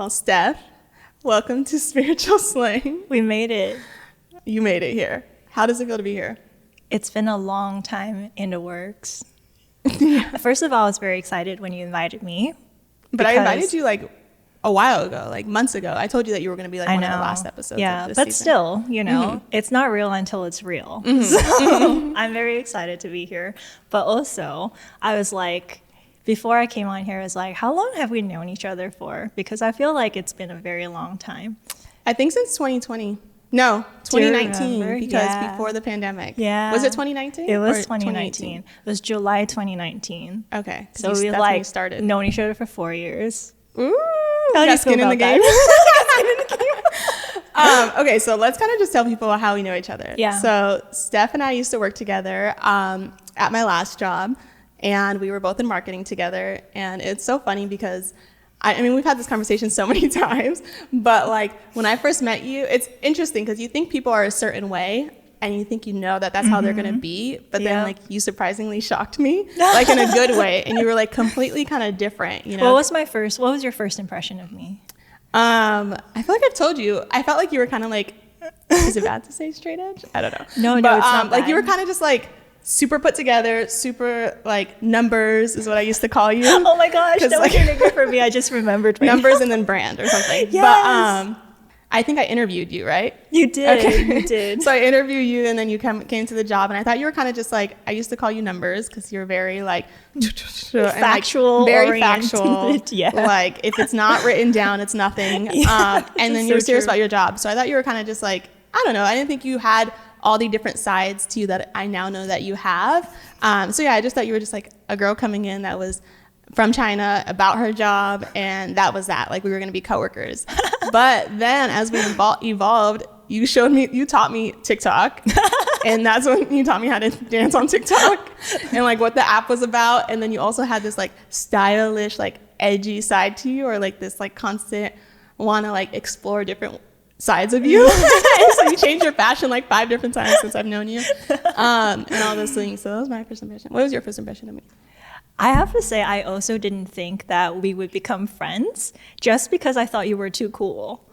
Well, Steph, welcome to Spiritual Slang. We made it. You made it here. How does it feel to be here? It's been a long time in the works. First of all, I was very excited when you invited me. But I invited you like a while ago, like months ago. I told you that you were going to be like one of the last episodes. Yeah, of this but season. still, it's not real until it's real. So I'm very excited to be here. But also, I was like, before I came on here, I was like, how long have we known each other for? Because I feel like it's been a very long time. I think since 2020. No, 2019, because yeah. before the pandemic. Yeah. Was it 2019? It was 2019. It was July 2019. Okay. So we started known each other for 4 years. Ooh, How do you skin feel in the about game. that? Okay, so let's kind of just tell people how we know each other. Yeah. So Steph and I used to work together at my last job, and we were both in marketing together. And it's so funny because I mean, we've had this conversation so many times, but like when I first met you, it's interesting because you think people are a certain way and you think that's how they're going to be. But then like you surprisingly shocked me, like in a good way. And you were like completely kind of different, you know? What was your first impression of me? I feel like I've told you, I felt like you were kind of like, is it bad to say straight edge? I don't know. No, it's not like bad. you were kind of just like, super put together, super like numbers is what I used to call you. Oh my gosh, that was like, your nickname for me. I just remembered numbers and then brand or something. Yes. But I think I interviewed you, right? You did. Okay. You did. So I interviewed you and then you came to the job and I thought you were kind of just like, I used to call you numbers because you're very like factual, and, like, very oriented. factual. Yeah. Like if it's not written down, it's nothing. And then you're serious about your job. So I thought you were kind of just like, I don't know. I didn't think you had all the different sides to you that I now know that you have. So yeah, I just thought you were just like a girl coming in that was from China about her job, and that was that. Like we were going to be coworkers. But then as we evolved, you taught me TikTok, and that's when you taught me how to dance on TikTok and like what the app was about. And then you also had this like stylish, like edgy side to you, or like this like constant want to like explore different sides of you. So you changed your fashion like 5 different times since I've known you, and all those things. So that was my first impression. What was your first impression of me? I have to say, I also didn't think that we would become friends just because I thought you were too cool.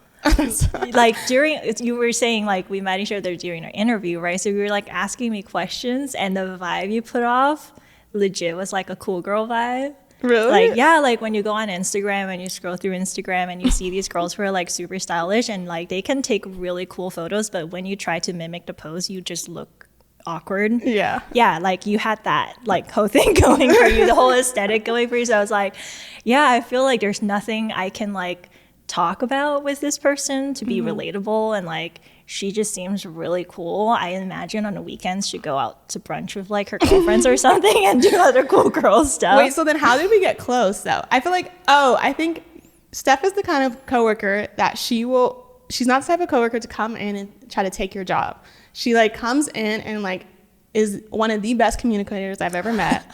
Like you were saying like we met each other during our interview, right? So you were like asking me questions and the vibe you put off legit was like a cool girl vibe. Really? Like, yeah, like when you go on Instagram and you scroll through Instagram and you see these girls who are like super stylish and like they can take really cool photos, but when you try to mimic the pose, you just look awkward. Yeah. Yeah, like you had that like whole thing going for you, the whole aesthetic going for you. So I was like, yeah, I feel like there's nothing I can like talk about with this person to be relatable, and like she just seems really cool. I imagine on the weekends she'd go out to brunch with like her girlfriends or something and do other cool girl stuff. Wait, so then how did we get close though? I feel like, I think Steph is the kind of coworker that she's not the type of coworker to come in and try to take your job. She like comes in and like is one of the best communicators I've ever met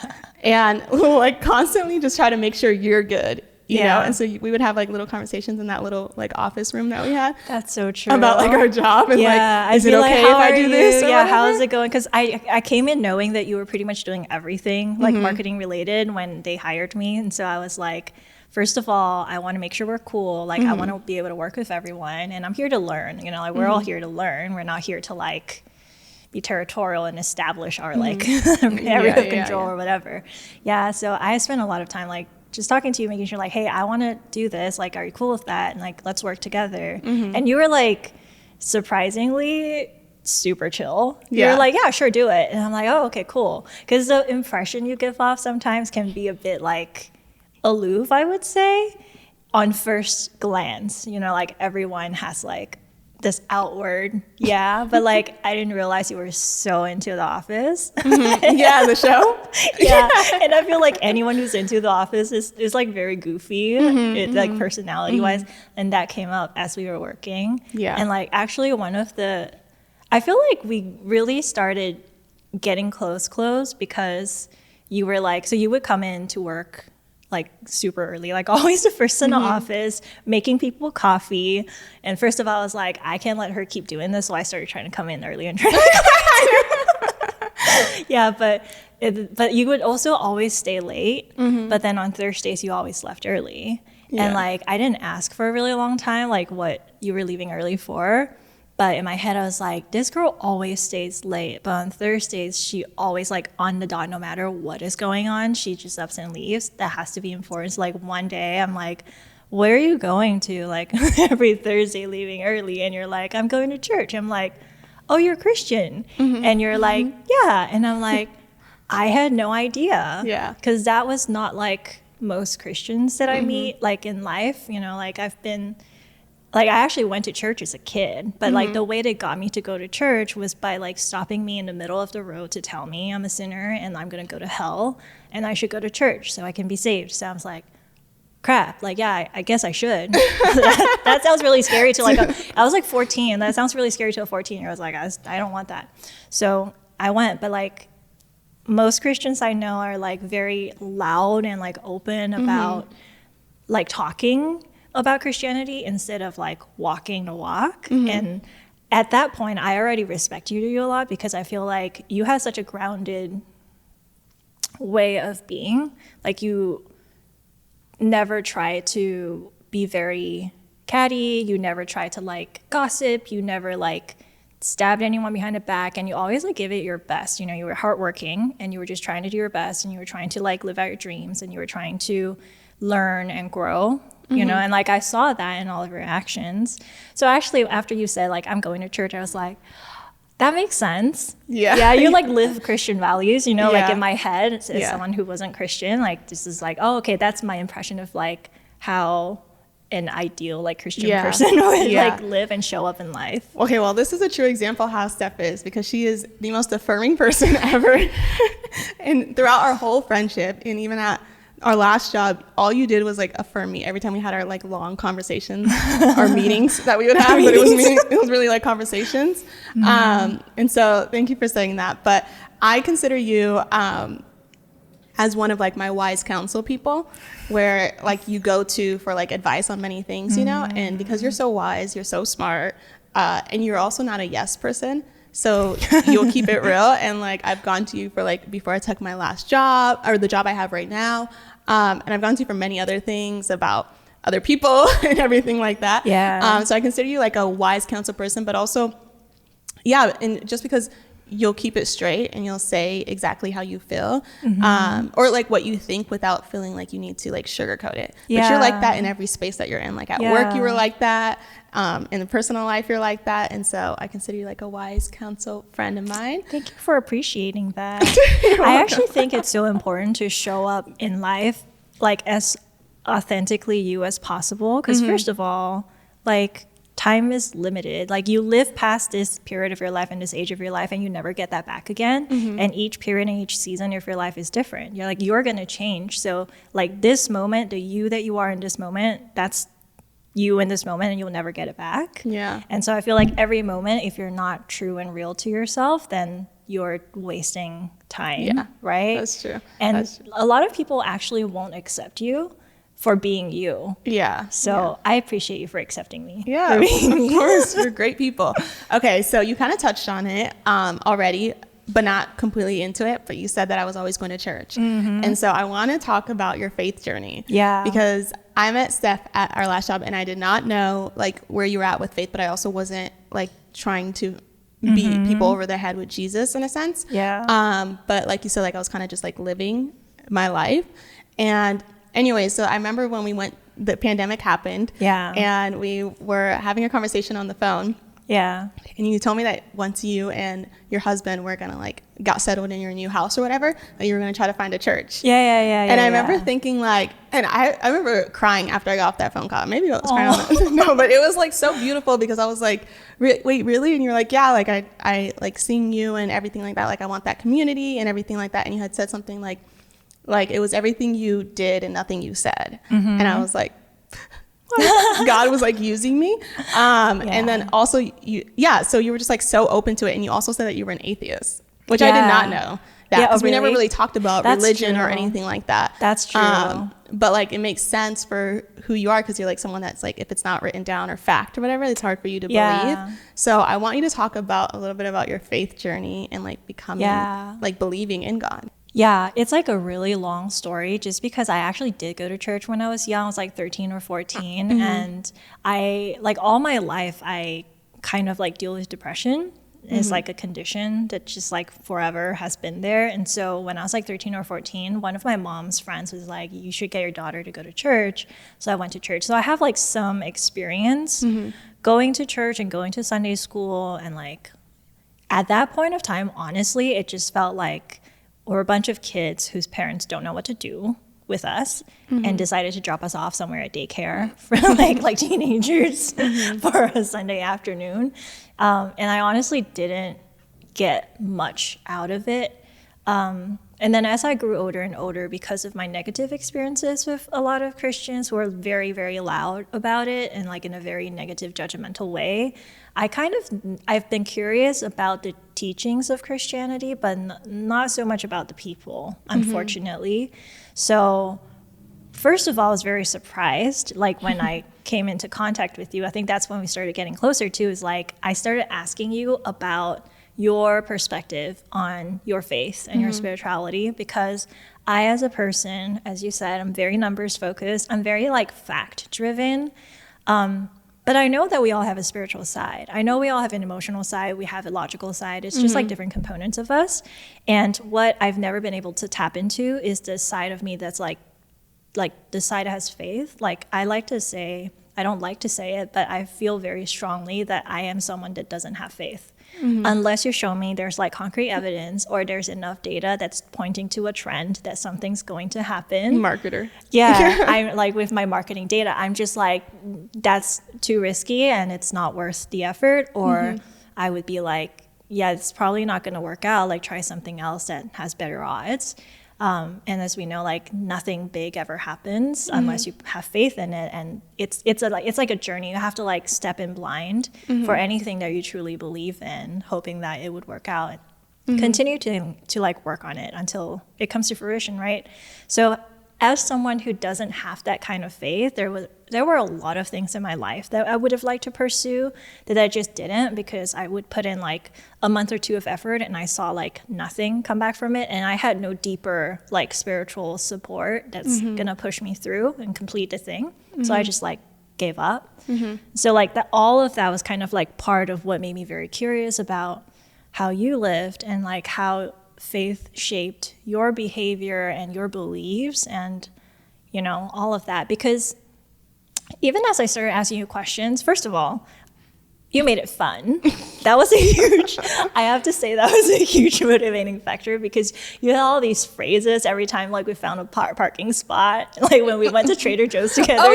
and will like constantly just try to make sure you're good. You know, and so we would have like little conversations in that little like office room that we had. That's so true. About like our job and like, is it okay if I do this? Yeah, how is it going? Because I came in knowing that you were pretty much doing everything like marketing related when they hired me, and so I was like, first of all, I want to make sure we're cool. Like I want to be able to work with everyone, and I'm here to learn. You know, like we're all here to learn. We're not here to like be territorial and establish our like area of control or whatever. Yeah, so I spent a lot of time like just talking to you, making sure like, hey, I want to do this. Like, are you cool with that? And like, let's work together. And you were like, surprisingly super chill. You were like, yeah, sure, do it. And I'm like, oh, okay, cool. Because the impression you give off sometimes can be a bit like aloof, I would say, on first glance. You know, like everyone has like this outward, but like I didn't realize you were so into The Office. Yeah, the show. Yeah, and I feel like anyone who's into The Office is like very goofy, like personality wise, and that came up as we were working. Yeah, and like actually I feel like we really started getting close because you were like, so you would come in to work like super early, like always the first in the office, making people coffee. And first of all, I was like, I can't let her keep doing this. So I started trying to come in early and try to yeah, but you would also always stay late. But then on Thursdays, you always left early. And like, I didn't ask for a really long time, like what you were leaving early for. But in my head, I was like, this girl always stays late. But on Thursdays, she always like on the dot, no matter what is going on, she just ups and leaves. That has to be enforced. Like one day I'm like, where are you going to? Like every Thursday leaving early. And you're like, I'm going to church. I'm like, oh, you're Christian. And you're like, yeah. And I'm like, I had no idea. Yeah. Because that was not like most Christians that I meet like in life. You know, like I've been... Like, I actually went to church as a kid, but, like, the way they got me to go to church was by, like, stopping me in the middle of the road to tell me I'm a sinner and I'm going to go to hell and I should go to church so I can be saved. So I was like, crap, like, yeah, I guess I should. that sounds really scary to, like, I was, like, 14. That sounds really scary to a 14-year-old. I was like, I don't want that. So I went, but, like, most Christians I know are, like, very loud and, like, open about, like, talking about Christianity instead of like walking the walk. And at that point, I already respect you a lot because I feel like you have such a grounded way of being. Like you never try to be very catty. You never try to like gossip. You never like stabbed anyone behind the back, and you always like give it your best. You know, you were hardworking and you were just trying to do your best, and you were trying to like live out your dreams, and you were trying to learn and grow. You know, and like I saw that in all of your actions. So actually, after you said like I'm going to church, I was like, that makes sense. Yeah, you like live Christian values, you know, like in my head as someone who wasn't Christian, like this is like, oh, okay, that's my impression of like how an ideal like Christian person would like live and show up in life. Okay, well, this is a true example how Steph is, because she is the most affirming person ever. And throughout our whole friendship, and even at our last job, all you did was like affirm me every time we had our like long conversations, our meetings that we would have, but it was really like conversations. And so thank you for saying that. But I consider you as one of like my wise counsel people, where like you go to for like advice on many things, you know, and because you're so wise, you're so smart, and you're also not a yes person. So you'll keep it real. And like, I've gone to you for like, before I took my last job or the job I have right now. And I've gone to you for many other things about other people and everything like that. Yeah. So I consider you like a wise counsel person, but also, and just because you'll keep it straight and you'll say exactly how you feel, or like what you think without feeling like you need to like sugarcoat it. But you're like that in every space that you're in. Like at work, you were like that. In the personal life, you're like that. And so I consider you like a wise counsel friend of mine. Thank you for appreciating that. I actually think it's so important to show up in life like as authentically you as possible. Because first of all, like time is limited. Like you live past this period of your life and this age of your life and you never get that back again. And each period and each season of your life is different. You're like, you're going to change. So like this moment, the you that you are in this moment, that's you in this moment, and you'll never get it back. Yeah. And so I feel like every moment, if you're not true and real to yourself, then you're wasting time. Yeah, right? That's true. And That's true. a lot of people actually won't accept you for being you. Yeah. So I appreciate you for accepting me. Yeah, of course. You're great people. Okay, so you kind of touched on it already, but not completely into it. But you said that I was always going to church. And so I want to talk about your faith journey. Yeah. Because I met Steph at our last job, and I did not know like where you were at with faith, but I also wasn't like trying to beat people over the head with Jesus in a sense. Yeah. But like you said, like I was kind of just like living my life. And anyway, so I remember when the pandemic happened. Yeah. And we were having a conversation on the phone. Yeah. And you told me that once you and your husband were gonna like got settled in your new house or whatever, that you were gonna try to find a church. Yeah. And I remember thinking like, and I remember crying after I got off that phone call. Maybe I was crying. No, but it was like so beautiful because I was like, wait, really? And you're like, yeah, like I like seeing you and everything like that. Like I want that community and everything like that. And you had said something like it was everything you did and nothing you said. And I was like, God was like using me. And then also so you were just like so open to it. And you also said that you were an atheist, which I did not know that, because we never really talked about religion or anything like that. That's true. But like, it makes sense for who you are, because you're like someone that's like, if it's not written down or fact or whatever, it's hard for you to believe. So I want you to talk about a little bit about your faith journey and like becoming like believing in God. Yeah, it's like a really long story just because I actually did go to church when I was young. I was like 13 or 14. And I, like all my life, I kind of like deal with depression. Is like a condition that just like forever has been there. And so when I was like 13 or 14, one of my mom's friends was like, you should get your daughter to go to church. So I went to church. So I have like some experience going to church and going to Sunday school. And like at that point of time, honestly, it just felt like we're a bunch of kids whose parents don't know what to do with us and decided to drop us off somewhere at daycare for like teenagers for a Sunday afternoon. And I honestly didn't get much out of it. And then as I grew older and older, because of my negative experiences with a lot of Christians who are very, very loud about it and like in a very negative, judgmental way, I've been curious about the teachings of Christianity, but not so much about the people, unfortunately. So first of all, I was very surprised, like when I came into contact with you. I think that's when we started getting closer to, is like I started asking you about your perspective on your faith and your spirituality, because I, as a person, as you said, I'm very numbers focused. I'm very like fact driven. But I know that we all have a spiritual side. I know we all have an emotional side. We have a logical side. It's just like different components of us. And what I've never been able to tap into is the side of me that's like the side that has faith. Like I like to say, I don't like to say it, but I feel very strongly that I am someone that doesn't have faith. Unless you show me there's like concrete evidence or there's enough data that's pointing to a trend that something's going to happen. Marketer. Yeah, I'm like with my marketing data, I'm just like, that's too risky and it's not worth the effort. Or I would be like, yeah, it's probably not going to work out. Like try something else that has better odds. And as we know, like nothing big ever happens unless you have faith in it. And it's like a journey. You have to like step in blind for anything that you truly believe in, hoping that it would work out. Continue to like work on it until it comes to fruition, right? So as someone who doesn't have that kind of faith, there were a lot of things in my life that I would have liked to pursue that I just didn't, because I would put in like a month or two of effort and I saw like nothing come back from it, and I had no deeper like spiritual support that's gonna push me through and complete the thing. So I just like gave up. So like that, all of that was kind of like part of what made me very curious about how you lived and like how faith shaped your behavior and your beliefs and, you know, all of that. Because even as I started asking you questions, first of all, you made it fun. That was I have to say that was a huge motivating factor, because you had all these phrases every time like we found a parking spot, like when we went to Trader Joe's together. Oh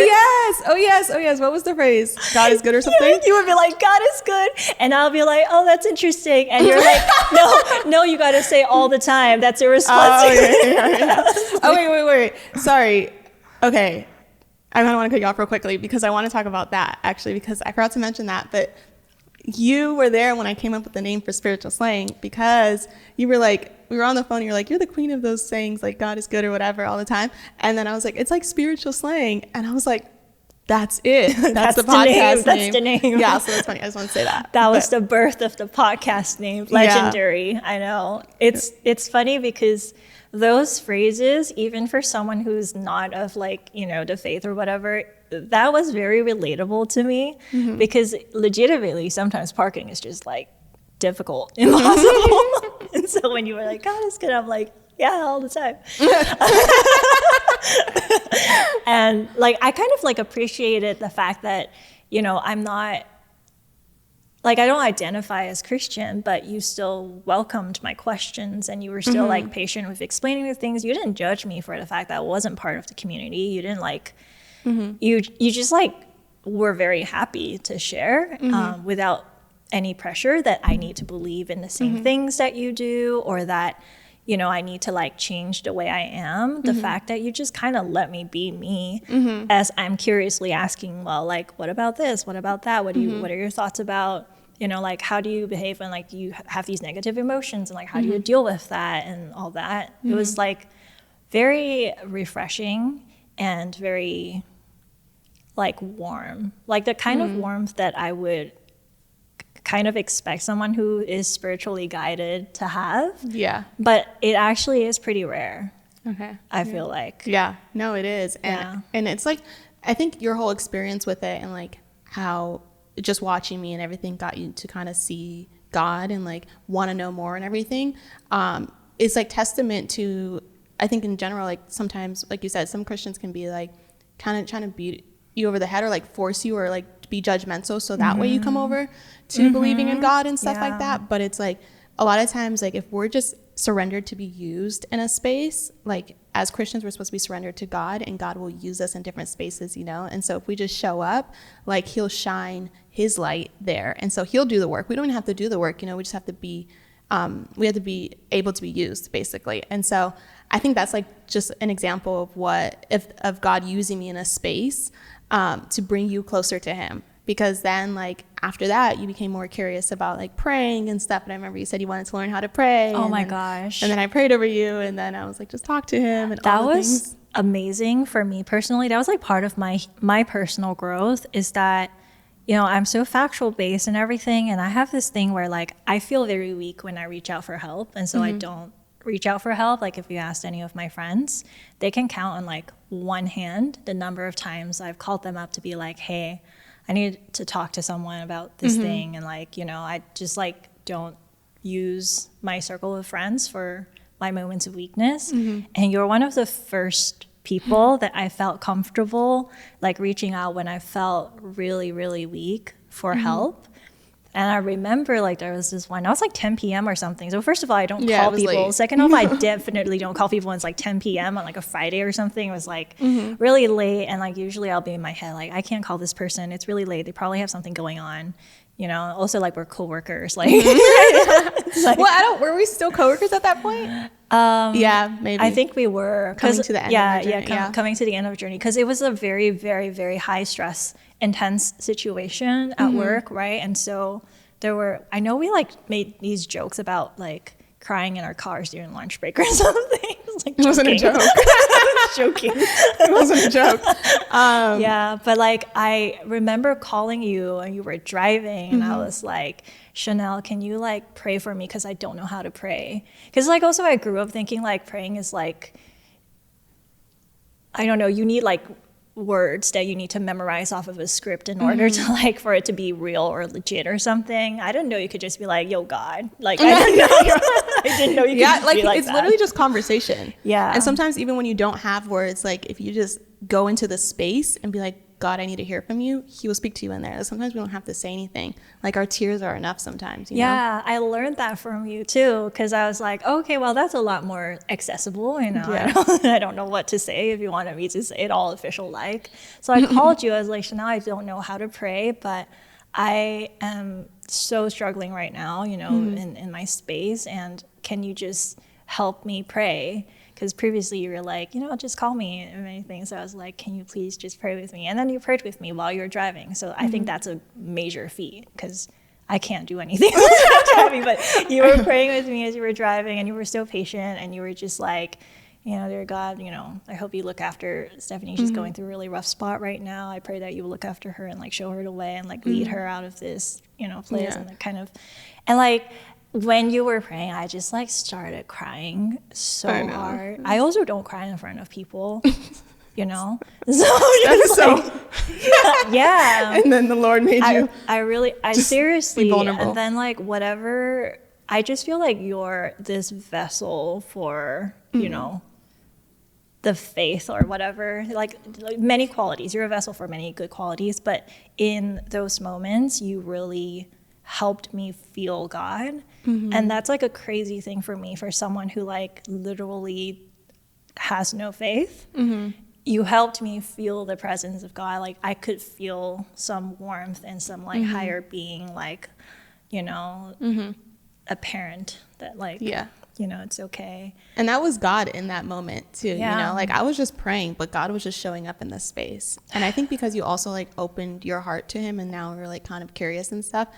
yes. What was the phrase? God is good or something? You would be like, God is good. And I'll be like, oh, that's interesting. And you're like, no, you got to say all the time. That's a response. Wait. Sorry. Okay. I kind of want to cut you off real quickly because I want to talk about that, actually, because I forgot to mention that. But you were there when I came up with the name for Spiritual Slang, because you were like, we were on the phone and you're like, you're the queen of those sayings, like God is good or whatever all the time. And then I was like, it's like spiritual slang. And I was like, that's it. That's the podcast name. That's the name. Yeah, so that's funny. I just want to say that. That was the birth of the podcast name. Legendary. Yeah. I know. It's funny because those phrases, even for someone who's not of like, you know, the faith or whatever, that was very relatable to me, because legitimately sometimes parking is just like difficult, impossible. And so when you were like, God is good, I'm like, yeah, all the time. And like, I kind of like appreciated the fact that, you know, I'm not, like, I don't identify as Christian, but you still welcomed my questions and you were still like patient with explaining the things. You didn't judge me for the fact that I wasn't part of the community. You didn't like, you just like were very happy to share without any pressure that I need to believe in the same things that you do, or that, you know, I need to like change the way I am. The fact that you just kind of let me be me as I'm curiously asking, well, like, what about this? What about that? What are your thoughts about, you know, like, how do you behave when like you have these negative emotions, and like, how do you deal with that and all that? It was like very refreshing and very like warm, like the kind of warmth that I would kind of expect someone who is spiritually guided to have. Yeah. But it actually is pretty rare. Okay. I feel like. Yeah. No, it is. And it's like, I think your whole experience with it and like how just watching me and everything got you to kind of see God and like want to know more and everything. It's like testament to, I think in general, like sometimes, like you said, some Christians can be like kind of trying to beat you over the head or like force you or like be judgmental so that way you come over to believing in God and stuff like that. But it's like a lot of times, like if we're just surrendered to be used in a space, like as Christians we're supposed to be surrendered to God, and God will use us in different spaces, you know. And so if we just show up, like he'll shine his light there, and so he'll do the work. We don't even have to do the work, you know. We just have to be we have to be able to be used, basically. And so I think that's like just an example of what of God using me in a space to bring you closer to him. Because then like after that you became more curious about like praying and stuff. And I remember you said you wanted to learn how to pray. Oh my gosh. And then I prayed over you, and then I was like, just talk to him. And that all the was things. Amazing for me personally. That was like part of my personal growth, is that, you know, I'm so factual based and everything. And I have this thing where like I feel very weak when I reach out for help. And so I don't reach out for help. Like if you asked any of my friends, they can count on like one hand the number of times I've called them up to be like, hey, I need to talk to someone about this thing. And like, you know, I just like don't use my circle of friends for my moments of weakness. And you're one of the first people that I felt comfortable like reaching out when I felt really, really weak for help. And I remember like there was this one, I was like 10 p.m. or something. So first of all, I don't call people. Late. Second of all, I definitely don't call people when it's like 10 p.m. on like a Friday or something. It was like really late. And like usually I'll be in my head like, I can't call this person. It's really late. They probably have something going on. You know, also like we're coworkers. Like, like Well, were we still coworkers at that point? Yeah, maybe. I think we were coming to the end. of the journey. Coming to the end of a journey, because it was a very, very, very high stress, intense situation at work, right? And so I know we like made these jokes about like crying in our cars during lunch break or something. It was like It wasn't a joke. I was joking. It wasn't a joke. Yeah, but like I remember calling you and you were driving, and I was like, Chanel, can you like pray for me, because I don't know how to pray. Because like also I grew up thinking like praying is like, I don't know, you need like words that you need to memorize off of a script in order to like for it to be real or legit or something. I didn't know you could just be like, yo God, like I didn't know you could like be like it's that. literally just conversation. Yeah. And sometimes even when you don't have words, like if you just go into the space and be like, God, I need to hear from you, he will speak to you in there. Sometimes we don't have to say anything. Like our tears are enough sometimes, you know? I learned that from you too, because I was like, okay, well, that's a lot more accessible, you know. I don't know what to say if you wanted me to say it all official like. So I called you. I was like, Chanel, I don't know how to pray, but I am so struggling right now, you know, in my space, and can you just help me pray? Because previously you were like, you know, just call me and many things. So I was like, can you please just pray with me? And then you prayed with me while you were driving. So I think that's a major feat, because I can't do anything when I'm driving. But you were praying with me as you were driving, and you were so patient, and you were just like, you know, dear God, you know, I hope you look after Stephanie. She's going through a really rough spot right now. I pray that you will look after her and like show her the way and like lead her out of this, you know, place and like, kind of, and like, when you were praying, I just like started crying so hard. I also don't cry in front of people, you know. So yeah. And then the Lord made you. I seriously, be vulnerable. and then like whatever. I just feel like you're this vessel for you know, the faith or whatever. Like many qualities, you're a vessel for many good qualities. But in those moments, you really helped me feel God. And that's like a crazy thing for me, for someone who like literally has no faith. You helped me feel the presence of God. Like I could feel some warmth and some like higher being, like, you know, a parent that like, you know, it's okay. And that was God in that moment too, you know, like I was just praying, but God was just showing up in this space. And I think because you also like opened your heart to him, and now we're like kind of curious and stuff,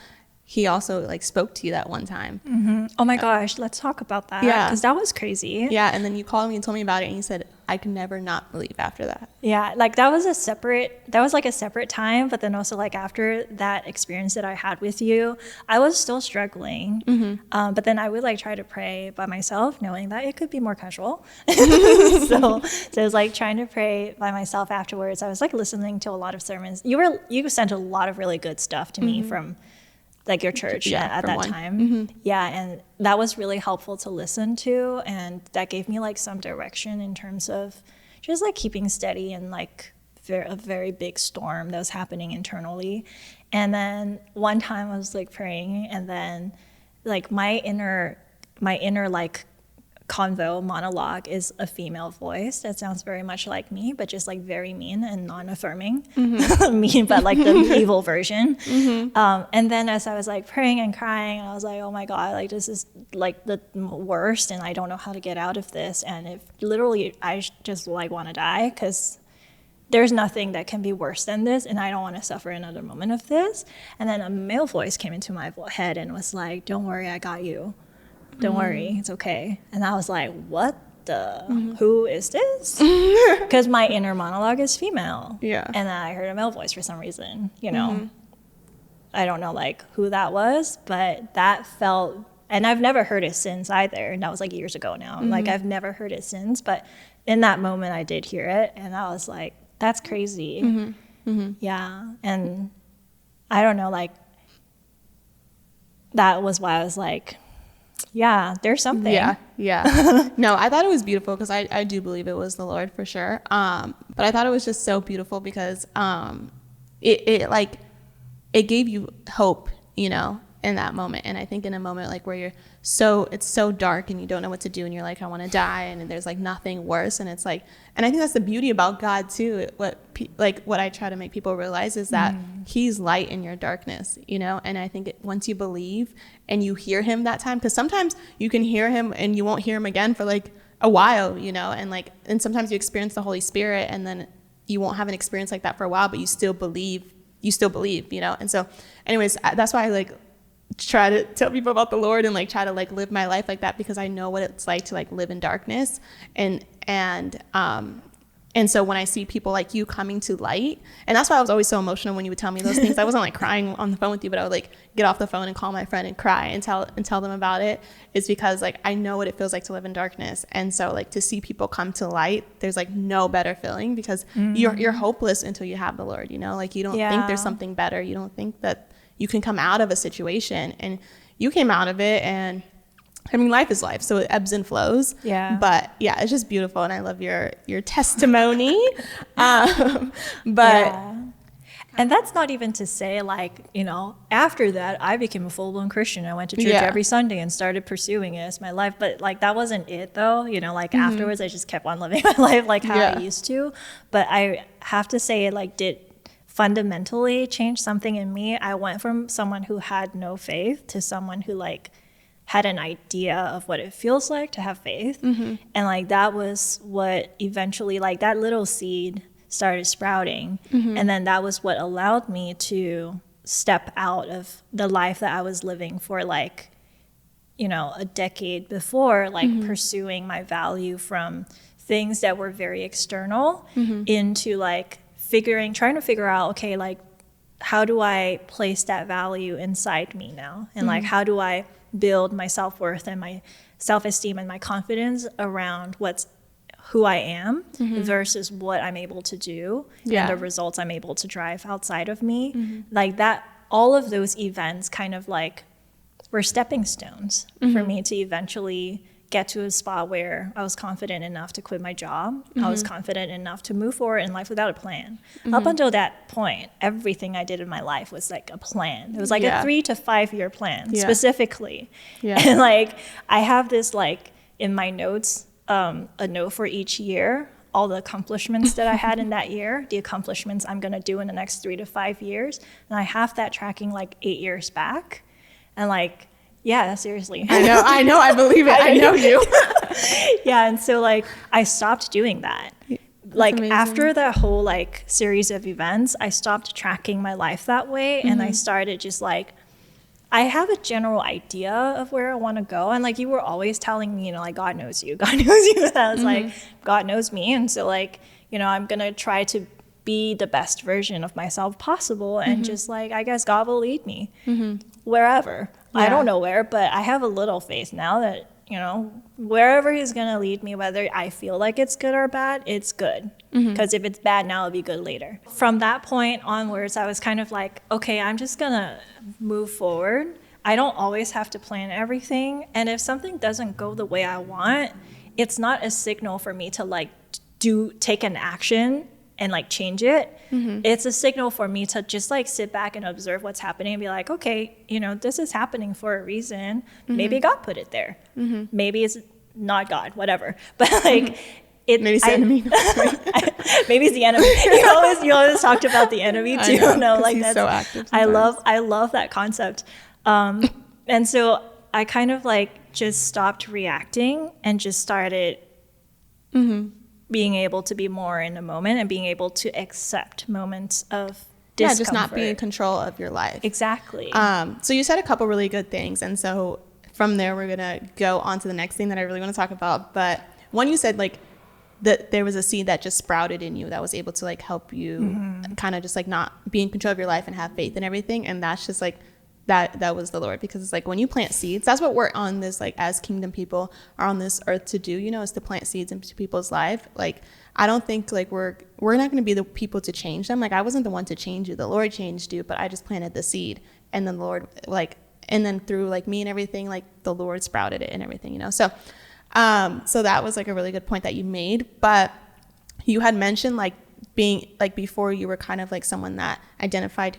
he also like spoke to you that one time. Oh my gosh, let's talk about that. Yeah. Because that was crazy. Yeah. And then you called me and told me about it, and you said, I can never not believe after that. Yeah, like that was like a separate time, but then also like after that experience that I had with you, I was still struggling. But then I would like try to pray by myself, knowing that it could be more casual. So I was like trying to pray by myself afterwards. I was like listening to a lot of sermons. You sent a lot of really good stuff to me from like your church at that time. Yeah, and that was really helpful to listen to, and that gave me like some direction in terms of just like keeping steady in like a very big storm that was happening internally. And then one time I was like praying, and then like my inner like convo monologue is a female voice that sounds very much like me, but just like very mean and non-affirming. Mean, but like the evil version. And then as I was like praying and crying, I was like, oh my God, like this is like the worst, and I don't know how to get out of this. And if literally I just like want to die, because there's nothing that can be worse than this, and I don't want to suffer another moment of this. And then a male voice came into my head and was like, don't worry, I got you. Don't worry, it's okay. And I was like, what the, who is this? Because my inner monologue is female. Yeah. And then I heard a male voice for some reason, you know. I don't know like who that was, but that felt, and I've never heard it since either. And that was like years ago now. Like I've never heard it since, but in that moment I did hear it, and I was like, that's crazy. Yeah. And I don't know, like that was why I was like, yeah, there's something. Yeah. No, I thought it was beautiful because I do believe it was the Lord for sure. But I thought it was just so beautiful because it gave you hope, you know, in that moment. And I think in a moment like where it's so dark and you don't know what to do, and you're like, I want to die, and there's like nothing worse. And it's like, and I think that's the beauty about God too. What I try to make people realize is that he's light in your darkness, you know. And I think once you believe and you hear him that time, because sometimes you can hear him and you won't hear him again for like a while, you know, and sometimes you experience the Holy Spirit and then you won't have an experience like that for a while, but you still believe, you know. And so anyways, that's why I like try to tell people about the Lord and like try to like live my life like that, because I know what it's like to like live in darkness. And so when I see people like you coming to light, and that's why I was always so emotional when you would tell me those things. I wasn't like crying on the phone with you, but I would like get off the phone and call my friend and cry and tell them about it. Is because like I know what it feels like to live in darkness. And so like to see people come to light, there's like no better feeling, because you're hopeless until you have the Lord, you know, like you don't think there's something better. You don't think that you can come out of a situation, and you came out of it, and I mean, life is life, so it ebbs and flows. Yeah. But yeah, it's just beautiful, and I love your testimony. And that's not even to say like, you know, after that I became a full-blown Christian. I went to church every Sunday and started pursuing it as my life. But like that wasn't it though, you know, like afterwards I just kept on living my life like how I used to. But I have to say it like did fundamentally change something in me. I went from someone who had no faith to someone who like had an idea of what it feels like to have faith. And like that was what eventually, like that little seed started sprouting. And then that was what allowed me to step out of the life that I was living for like, you know, a decade before, like pursuing my value from things that were very external into like trying to figure out, okay, like how do I place that value inside me now? And like how do I build my self-worth and my self-esteem and my confidence around who I am versus what I'm able to do and the results I'm able to drive outside of me. Like that, all of those events kind of like were stepping stones for me to eventually get to a spot where I was confident enough to quit my job. I was confident enough to move forward in life without a plan. Up until that point, everything I did in my life was like a plan. It was like a 3 to 5 year plan specifically. And like I have this like in my notes, a note for each year, all the accomplishments that I had in that year, the accomplishments I'm gonna do in the next 3 to 5 years. And I have that tracking like 8 years back. And like, yeah, seriously. I know, I believe it. I know you. Yeah, and so like I stopped doing that. Like amazing. After that whole like series of events, I stopped tracking my life that way, and I started just like I have a general idea of where I want to go. And like, you were always telling me, you know, like, God knows you, God knows you. And I was like, God knows me. And so like, you know, I'm going to try to be the best version of myself possible. And just like, I guess God will lead me wherever. I don't know where, but I have a little faith now that, you know, wherever he's going to lead me, whether I feel like it's good or bad, it's good. Because if it's bad now, it'll be good later. From that point onwards, I was kind of like, okay, I'm just going to move forward. I don't always have to plan everything. And if something doesn't go the way I want, it's not a signal for me to like take an action and like change it. It's a signal for me to just like sit back and observe what's happening and be like, okay, you know, this is happening for a reason. Maybe God put it there. Maybe it's not God, whatever. But like, maybe it's the enemy. Maybe it's the enemy. You always talked about the enemy too. I know, no, like he's that's so active. I love that concept. And so I kind of like just stopped reacting and just started being able to be more in the moment and being able to accept moments of discomfort. Just not be in control of your life. Exactly. So you said a couple really good things, and so from there we're gonna go on to the next thing that I really want to talk about. But one, you said like that there was a seed that just sprouted in you that was able to like help you kind of just like not be in control of your life and have faith and everything. And that's just like that was the Lord, because it's like when you plant seeds, that's what we're on this, like as kingdom people are on this earth to do, you know, is to plant seeds into people's life. Like I don't think like we're not going to be the people to change them. Like I wasn't the one to change you, the Lord changed you, but I just planted the seed, and then the Lord like, and then through like me and everything, like the Lord sprouted it and everything, you know. So so that was like a really good point that you made. But you had mentioned like being like, before you were kind of like someone that identified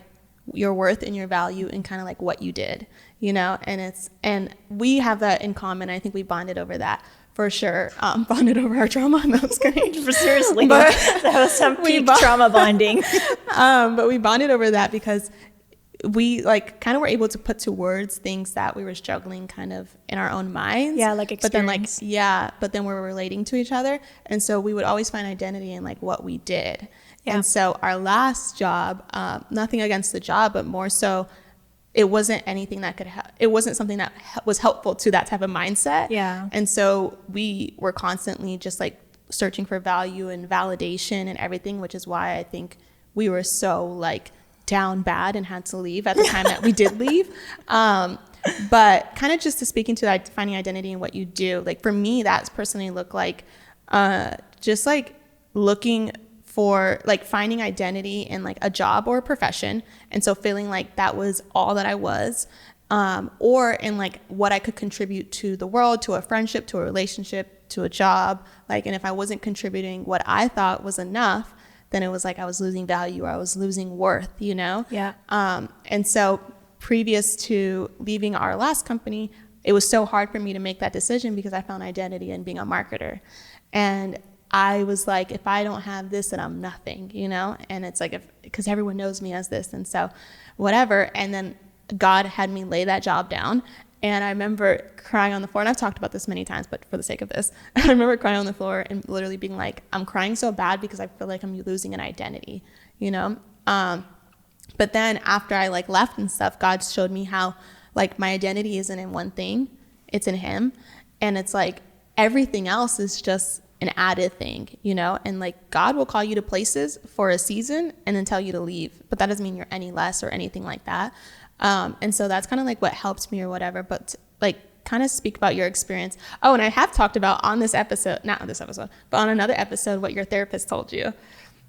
your worth and your value and kind of like what you did, you know. And we have that in common. I think we bonded over that for sure. Bonded over our trauma. No, I was kidding. Seriously, but that was some peak trauma bonding. But we bonded over that because we like kind of were able to put to words things that we were struggling kind of in our own minds. Yeah, like experience. But then we were relating to each other. And so we would always find identity in like what we did. Yeah. And so our last job, nothing against the job, but more so it wasn't anything that it wasn't something that was helpful to that type of mindset. Yeah. And so we were constantly just like searching for value and validation and everything, which is why I think we were so like down bad and had to leave at the time that we did leave. But kind of just to speak into that, finding identity in what you do, like for me, that's personally looked like just like looking for like finding identity in like a job or a profession. And so feeling like that was all that I was, or in like what I could contribute to the world, to a friendship, to a relationship, to a job. Like, and if I wasn't contributing what I thought was enough, then it was like I was losing value or I was losing worth, you know? Yeah. And so previous to leaving our last company, it was so hard for me to make that decision because I found identity in being a marketer. And I was like, if I don't have this, then I'm nothing, you know? And it's like, because everyone knows me as this. And so whatever. And then God had me lay that job down. And I remember crying on the floor, and I've talked about this many times, but for the sake of this, I remember crying on the floor and literally being like, I'm crying so bad because I feel like I'm losing an identity, you know? But then after I like left and stuff, God showed me how like my identity isn't in one thing, it's in Him. And it's like everything else is just an added thing, you know? And like God will call you to places for a season and then tell you to leave, but that doesn't mean you're any less or anything like that. And so that's kind of like what helped me or whatever, but like kind of speak about your experience. Oh, and I have talked about on this episode, not on this episode, but on another episode, what your therapist told you,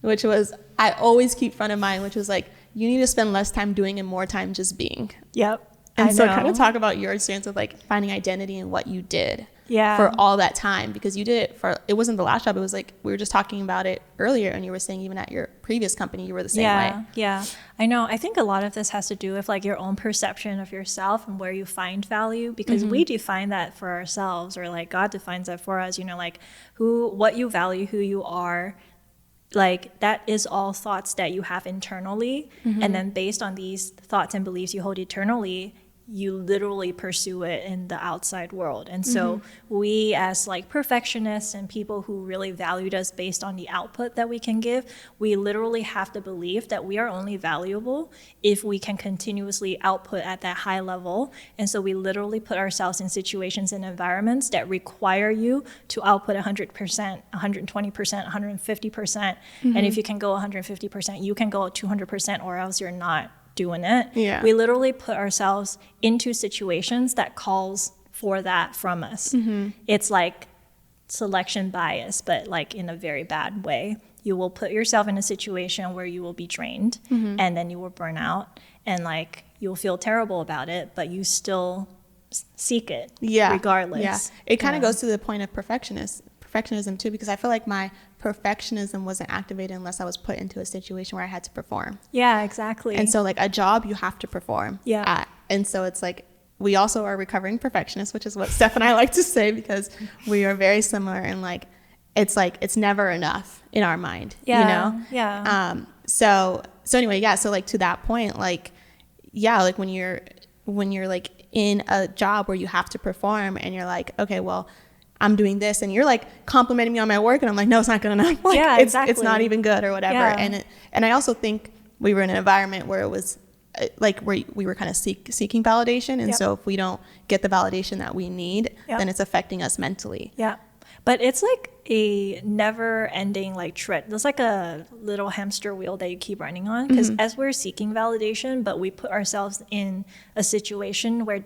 which was, I always keep front of mind, which was like, you need to spend less time doing and more time just being. Yep. And so kind of talk about your experience with like finding identity in what you did. Yeah. For all that time, because you did it for, it wasn't the last job. It was like, we were just talking about it earlier, and you were saying even at your previous company, you were the same way. Yeah. I know. I think a lot of this has to do with like your own perception of yourself and where you find value, because we define that for ourselves, or like God defines that for us, you know, like what you value, who you are. Like that is all thoughts that you have internally. And then based on these thoughts and beliefs you hold eternally, you literally pursue it in the outside world. And so we, as like perfectionists and people who really valued us based on the output that we can give, we literally have to believe that we are only valuable if we can continuously output at that high level. And so we literally put ourselves in situations and environments that require you to output 100%, 120%, 150%. And if you can go 150%, you can go 200%, or else you're not doing it. Yeah. We literally put ourselves into situations that calls for that from us. It's like selection bias, but like in a very bad way. You will put yourself in a situation where you will be drained, and then you will burn out, and like you'll feel terrible about it, but you still seek it regardless. Yeah. It kind of goes to the point of perfectionism too, because I feel like my perfectionism wasn't activated unless I was put into a situation where I had to perform. Yeah, exactly. And so like a job you have to perform at. And so it's like, we also are recovering perfectionists, which is what Steph and I like to say, because we are very similar, and like it's never enough in our mind, you know? Yeah. So anyway, so like to that point, like, like when you're like in a job where you have to perform and you're like, okay, well, I'm doing this, and you're like complimenting me on my work, and I'm like, no, it's not good enough. Like, it's not even good or whatever. And I also think we were in an environment where it was like where we were kind of seeking validation. And so if we don't get the validation that we need, then it's affecting us mentally. Yeah. But it's like a never ending like tread. There's like a little hamster wheel that you keep running on, because as we're seeking validation, but we put ourselves in a situation where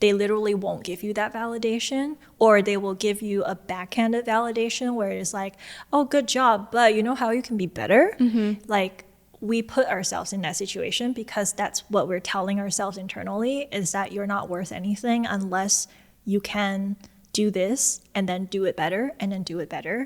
they literally won't give you that validation, or they will give you a backhanded validation where it's like, oh, good job, but you know how you can be better? Like, we put ourselves in that situation because that's what we're telling ourselves internally, is that you're not worth anything unless you can do this and then do it better and then do it better.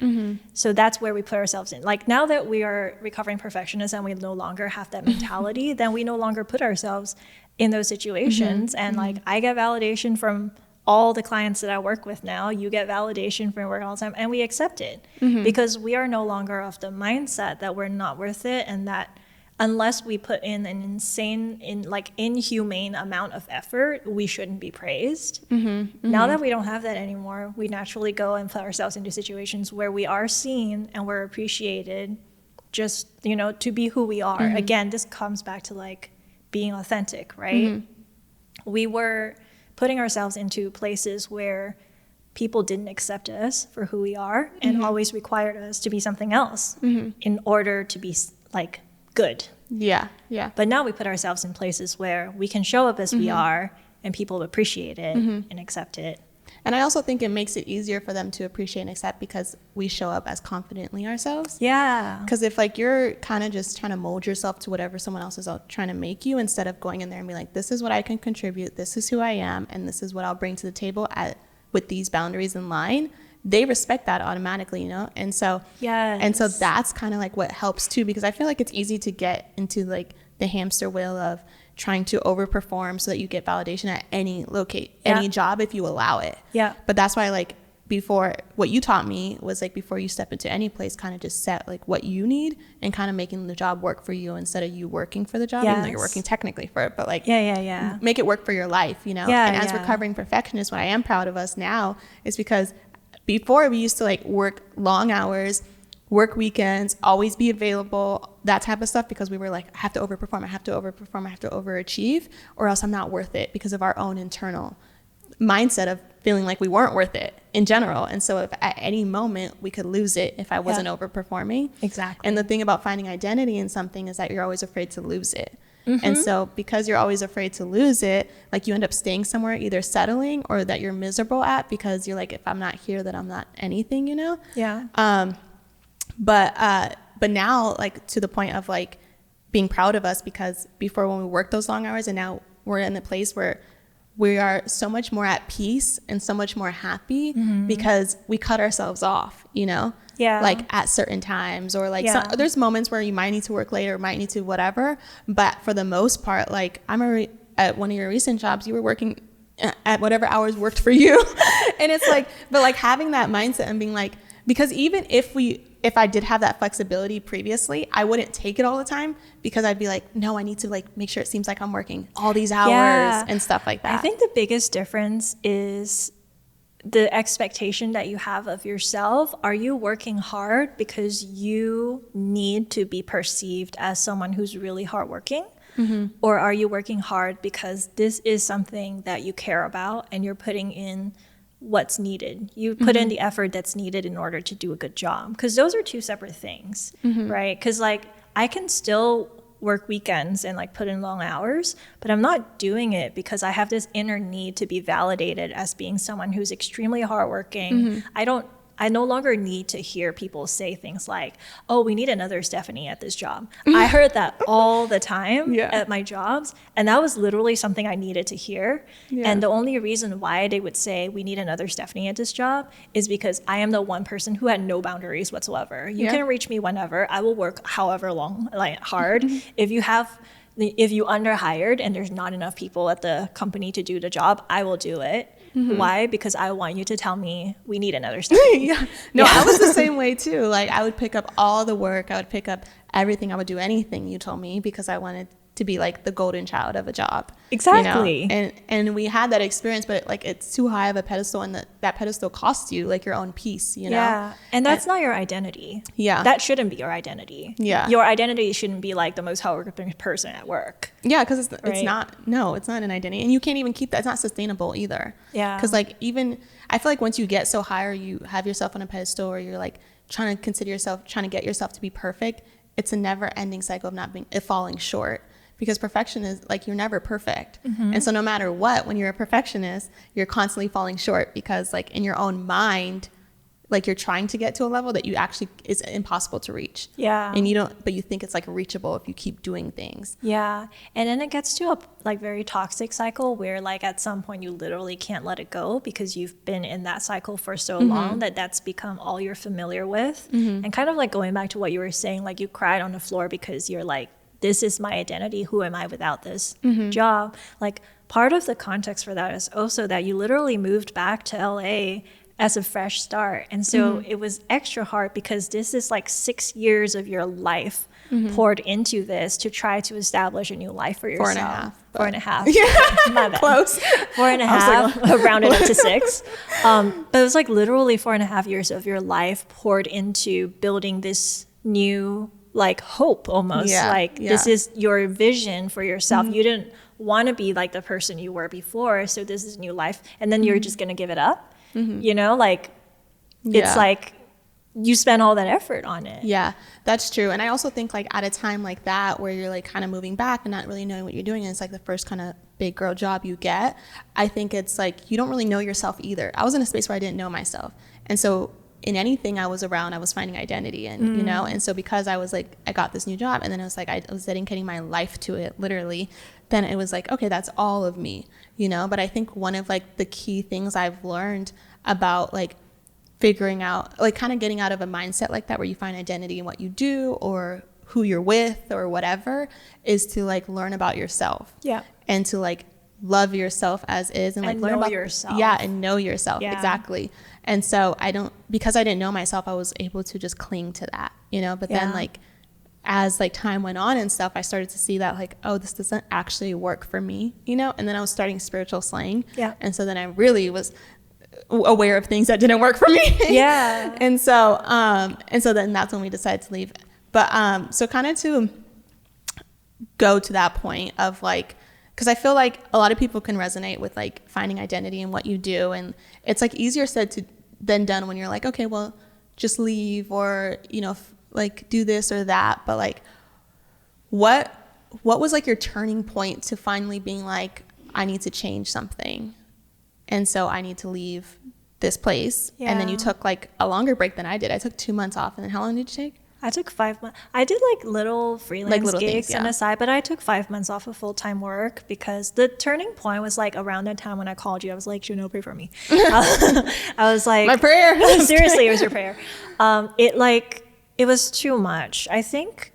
So that's where we put ourselves in. Like, now that we are recovering perfectionists and we no longer have that mentality, then we no longer put ourselves in those situations. And like, I get validation from all the clients that I work with now. You get validation from work all the time, and we accept it because we are no longer of the mindset that we're not worth it, and that unless we put in an inhumane amount of effort, we shouldn't be praised. Now that we don't have that anymore, we naturally go and put ourselves into situations where we are seen and we're appreciated, just, you know, to be who we are. Again, this comes back to like being authentic, right? We were putting ourselves into places where people didn't accept us for who we are and always required us to be something else in order to be like good. But now we put ourselves in places where we can show up as we are, and people appreciate it and accept it. And I also think it makes it easier for them to appreciate and accept because we show up as confidently ourselves. Because if like you're kind of just trying to mold yourself to whatever someone else is trying to make you, instead of going in there and be like, this is what I can contribute, this is who I am, and this is what I'll bring to the table with these boundaries in line, they respect that automatically, you know? And so that's kind of like what helps too, because I feel like it's easy to get into like the hamster wheel of trying to overperform so that you get validation at any job if you allow it. But that's why, like, before, what you taught me was like, before you step into any place, kind of just set like what you need and kind of making the job work for you instead of you working for the job, even though you're working technically for it, but like make it work for your life, you know? And as recovering perfectionists, what I am proud of us now is because before we used to like work long hours, work weekends, always be available, that type of stuff, because we were like, I have to overperform, I have to overachieve, or else I'm not worth it, because of our own internal mindset of feeling like we weren't worth it in general. And so if at any moment we could lose it if I wasn't overperforming. Exactly. And the thing about finding identity in something is that you're always afraid to lose it. And so because you're always afraid to lose it, like you end up staying somewhere, either settling or that you're miserable at, because you're like, if I'm not here, then I'm not anything, you know? But now, like, to the point of like being proud of us, because before, when we worked those long hours, and now we're in a place where we are so much more at peace and so much more happy because we cut ourselves off, you know? Like at certain times, or like there's moments where you might need to work later, might need to whatever, but for the most part, like at one of your recent jobs, you were working at whatever hours worked for you. And it's like, but like having that mindset and being like, Because even if I did have that flexibility previously, I wouldn't take it all the time because I'd be like, no, I need to like make sure it seems like I'm working all these hours and stuff like that. I think the biggest difference is the expectation that you have of yourself. Are you working hard because you need to be perceived as someone who's really hardworking? Mm-hmm. Or are you working hard because this is something that you care about and you're putting in what's needed? You put in the effort that's needed in order to do a good job. Because those are two separate things, right? Because like I can still work weekends and like put in long hours, but I'm not doing it because I have this inner need to be validated as being someone who's extremely hardworking. I no longer need to hear people say things like, oh, we need another Stephanie at this job. I heard that all the time at my jobs. And that was literally something I needed to hear. And the only reason why they would say we need another Stephanie at this job is because I am the one person who had no boundaries whatsoever. You can reach me whenever. I will work however long, like hard. If you underhired and there's not enough people at the company to do the job, I will do it. Why? Because I want you to tell me we need another Stephanie. I was the same way too. Like I would pick up all the work. I would pick up everything. I would do anything you told me because I wanted to be like the golden child of a job. Exactly. You know? And we had that experience, but like it's too high of a pedestal, and that pedestal costs you like your own peace, you know? Yeah. And that's not your identity. Yeah. That shouldn't be your identity. Yeah. Your identity shouldn't be like the most hardworking person at work. Yeah, because it's not an identity. And you can't even keep that. It's not sustainable either. Yeah. Because like even, I feel like once you get so high or you have yourself on a pedestal or you're like trying to get yourself to be perfect, it's a never ending cycle of falling short. Because perfection is like, you're never perfect. And so no matter what, when you're a perfectionist, you're constantly falling short because like in your own mind, like you're trying to get to a level that you actually is impossible to reach. Yeah. And you think it's like reachable if you keep doing things. Yeah. And then it gets to a like very toxic cycle where like at some point you literally can't let it go because you've been in that cycle for so long that's become all you're familiar with. And kind of like going back to what you were saying, like you cried on the floor because you're like, this is my identity. Who am I without this job? Like part of the context for that is also that you literally moved back to LA as a fresh start. And so it was extra hard because this is like 6 years of your life poured into this to try to establish a new life for yourself. 4.5. Yeah. My bad. Close. 4.5, like, rounded up to 6. But it was like literally 4.5 years of your life poured into building this new like hope almost. This is your vision for yourself. You didn't want to be like the person you were before, so this is new life, and then you're just going to give it up. You know, like it's like you spent all that effort on it. Yeah, that's true. And I also think like at a time like that where you're like kind of moving back and not really knowing what you're doing, and it's like the first kind of big girl job you get, I think it's like you don't really know yourself either. I was in a space where I didn't know myself, and so in anything I was around, I was finding identity in, you know? And so because I was like, I got this new job, and then it was like, I was dedicating my life to it, literally, then it was like, okay, that's all of me, you know? But I think one of like the key things I've learned about like figuring out, like kind of getting out of a mindset like that where you find identity in what you do or who you're with or whatever, is to like learn about yourself. Yeah. And to like love yourself as is and like learn about yourself. Yeah, and know yourself. Yeah. Exactly. And so because I didn't know myself, I was able to just cling to that, you know? But then like, as like time went on and stuff, I started to see that like, oh, this doesn't actually work for me, you know? And then I was starting Spiritual Slang. Yeah. And so then I really was aware of things that didn't work for me. Yeah. And so then that's when we decided to leave. But so kind of to go to that point of like, because I feel like a lot of people can resonate with like finding identity in what you do, and it's like easier said than done when you're like, okay, well, just leave or, you know, like do this or that. But like, what was like your turning point to finally being like, I need to change something, and so I need to leave this place? Yeah. And then you took like a longer break than I did. I took 2 months off, and then how long did you take? I took 5 months. I did like little freelance gigs on the side, but I took 5 months off of full-time work because the turning point was like around that time when I called you. I was like, Juno, pray for me. I was like, my prayer. Seriously, it was your prayer. It was too much. I think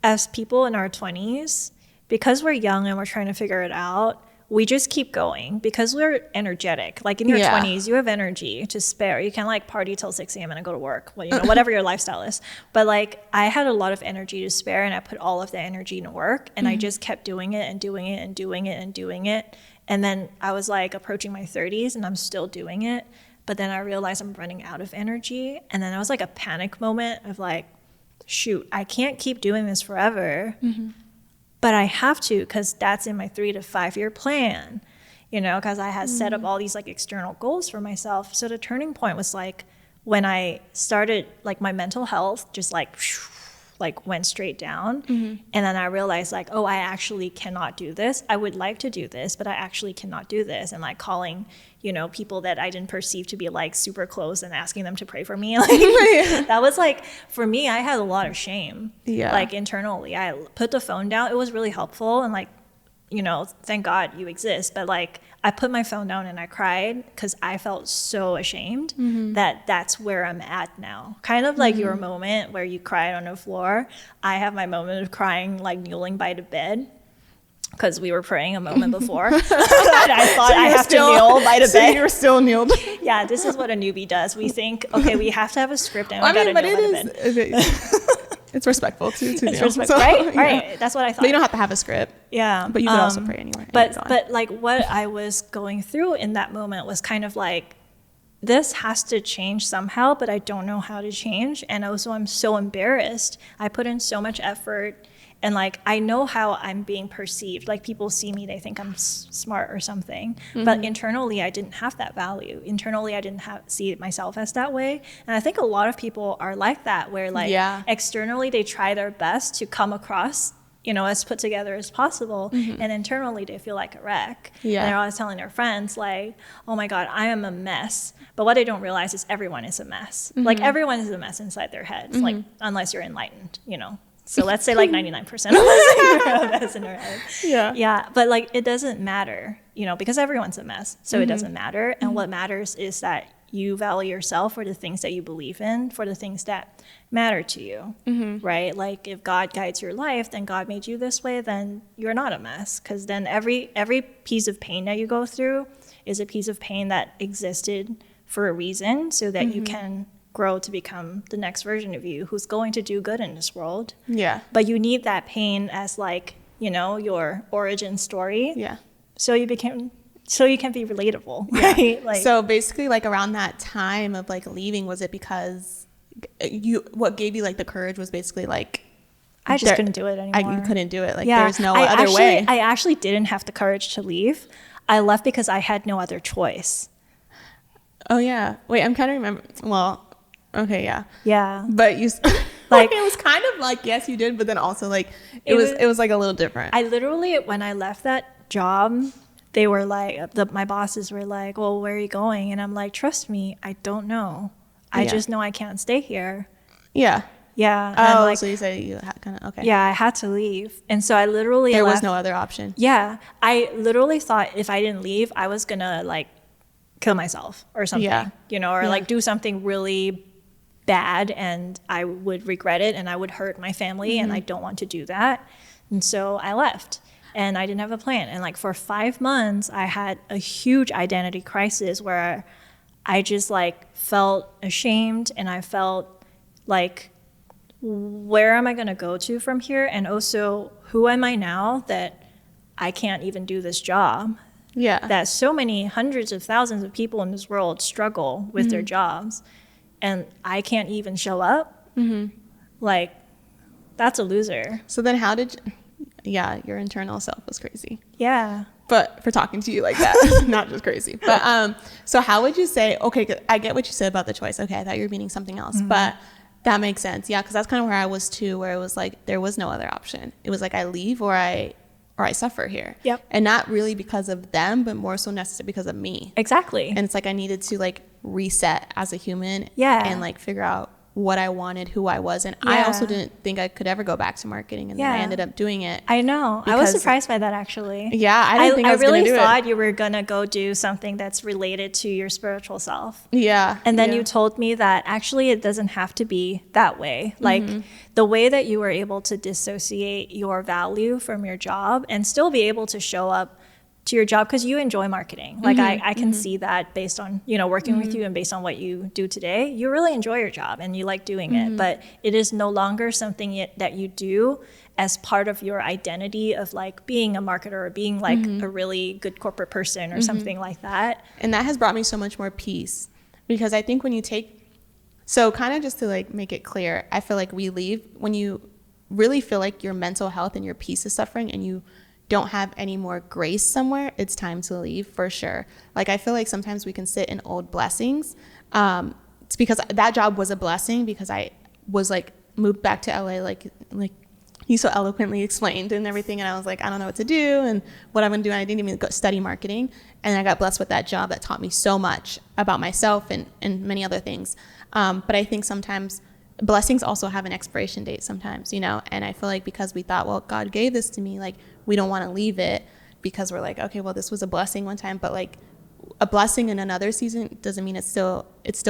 as people in our 20s, because we're young and we're trying to figure it out, we just keep going because we're energetic. Like in your 20s, you have energy to spare. You can like party till 6 a.m. and then go to work, well, you know, whatever your lifestyle is. But like I had a lot of energy to spare, and I put all of the energy into work, and I just kept doing it and doing it and doing it and doing it. And then I was like approaching my 30s and I'm still doing it. But then I realized I'm running out of energy. And then I was like a panic moment of like, shoot, I can't keep doing this forever. But I have to, because that's in my 3 to 5 year plan, you know, because I had set up all these like external goals for myself. So the turning point was like when I started, like my mental health just like went straight down. And then I realized like, oh, I actually cannot do this. I would like to do this, but I actually cannot do this. And like calling, you know, people that I didn't perceive to be like super close and asking them to pray for me. Like that was like, for me, I had a lot of shame. Like internally, I put the phone down. It was really helpful. And like, you know, thank God you exist. But like, I put my phone down and I cried because I felt so ashamed that that's where I'm at now. Kind of like your moment where you cried on the floor. I have my moment of crying, like kneeling by the bed, because we were praying a moment before. And I thought I have to kneel by the bed. You were still kneeled. Yeah, this is what a newbie does. We think, okay, we have to have a script and we got to kneel by the bed. It's respectful too. It's respectful, right? Yeah. Right. That's what I thought. But you don't have to have a script. Yeah. But you could also pray anywhere. But like what I was going through in that moment was kind of like, this has to change somehow, but I don't know how to change. And also I'm so embarrassed. I put in so much effort. And like, I know how I'm being perceived. Like people see me, they think I'm smart or something. But internally, I didn't have that value. Internally, I didn't see myself as that way. And I think a lot of people are like that, where like externally, they try their best to come across, you know, as put together as possible. And internally, they feel like a wreck. And they're always telling their friends like, oh my God, I am a mess. But what they don't realize is everyone is a mess. Like everyone is a mess inside their heads, like unless you're enlightened, you know. So let's say like 99% of us are a mess in our head. Yeah. But like, it doesn't matter, you know, because everyone's a mess. So it doesn't matter. And what matters is that you value yourself for the things that you believe in, for the things that matter to you, right? Like if God guides your life, then God made you this way, then you're not a mess. Because then every piece of pain that you go through is a piece of pain that existed for a reason, so that you can grow to become the next version of you who's going to do good in this world. But you need that pain as like, you know, your origin story. So you can be relatable, right? Like, so basically like around that time of like leaving, was it because what gave you like the courage was basically like, I just couldn't do it anymore. You couldn't do it. Like there's no other way. I actually didn't have the courage to leave. I left because I had no other choice. Oh yeah. Wait, I'm kind of remember. Well, okay, yeah. Yeah. But you like it was kind of like, yes, you did, but then also like it was like a little different. I literally, when I left that job, they were like, my bosses were like, well, where are you going? And I'm like, trust me, I don't know. I just know I can't stay here. Yeah. Oh, like, so you said you had kind of, okay. Yeah, I had to leave. And so I literally There was no other option. Yeah. I literally thought if I didn't leave, I was going to like kill myself or something, you know, or like do something really bad and I would regret it and I would hurt my family and I don't want to do that. And so I left and I didn't have a plan. And like for 5 months, I had a huge identity crisis where I just like felt ashamed and I felt like, where am I going to go to from here? And also, who am I now that I can't even do this job? That so many hundreds of thousands of people in this world struggle with their jobs. And I can't even show up, like, that's a loser. So then how did your internal self was crazy. Yeah. But for talking to you like that, not just crazy. But so how would you say, okay, I get what you said about the choice. Okay, I thought you were meaning something else. But that makes sense. Yeah, because that's kind of where I was too, where it was like there was no other option. It was like I leave or I suffer here. Yep. And not really because of them, but more so necessarily because of me. Exactly. And it's like I needed to like reset as a human. Yeah. And like figure out what I wanted, who I was. And I also didn't think I could ever go back to marketing. And then I ended up doing it. I know. I was surprised by that, actually. Yeah. I didn't think I was really going to do it. thought you were going to go do something that's related to your spiritual self. Yeah. And then you told me that actually it doesn't have to be that way. Like the way that you were able to dissociate your value from your job and still be able to show up to your job, because you enjoy marketing. Like I can see that based on, you know, working with you and based on what you do today, you really enjoy your job and you like doing it, but it is no longer something that you do as part of your identity of like being a marketer or being like a really good corporate person or something like that. And that has brought me so much more peace, because I think when you so kind of just to like make it clear, I feel like we leave when you really feel like your mental health and your peace is suffering and you don't have any more grace somewhere, it's time to leave for sure. Like I feel like sometimes we can sit in old blessings. It's because that job was a blessing, because I was like moved back to LA, like you so eloquently explained and everything, and I was like, I don't know what to do and what I'm gonna do, and I didn't even go study marketing, and I got blessed with that job that taught me so much about myself and many other things. But I think sometimes blessings also have an expiration date sometimes, you know, and I feel like because we thought, well, God gave this to me, like we don't want to leave it because we're like, okay, well, this was a blessing one time, but like a blessing in another season doesn't mean it's still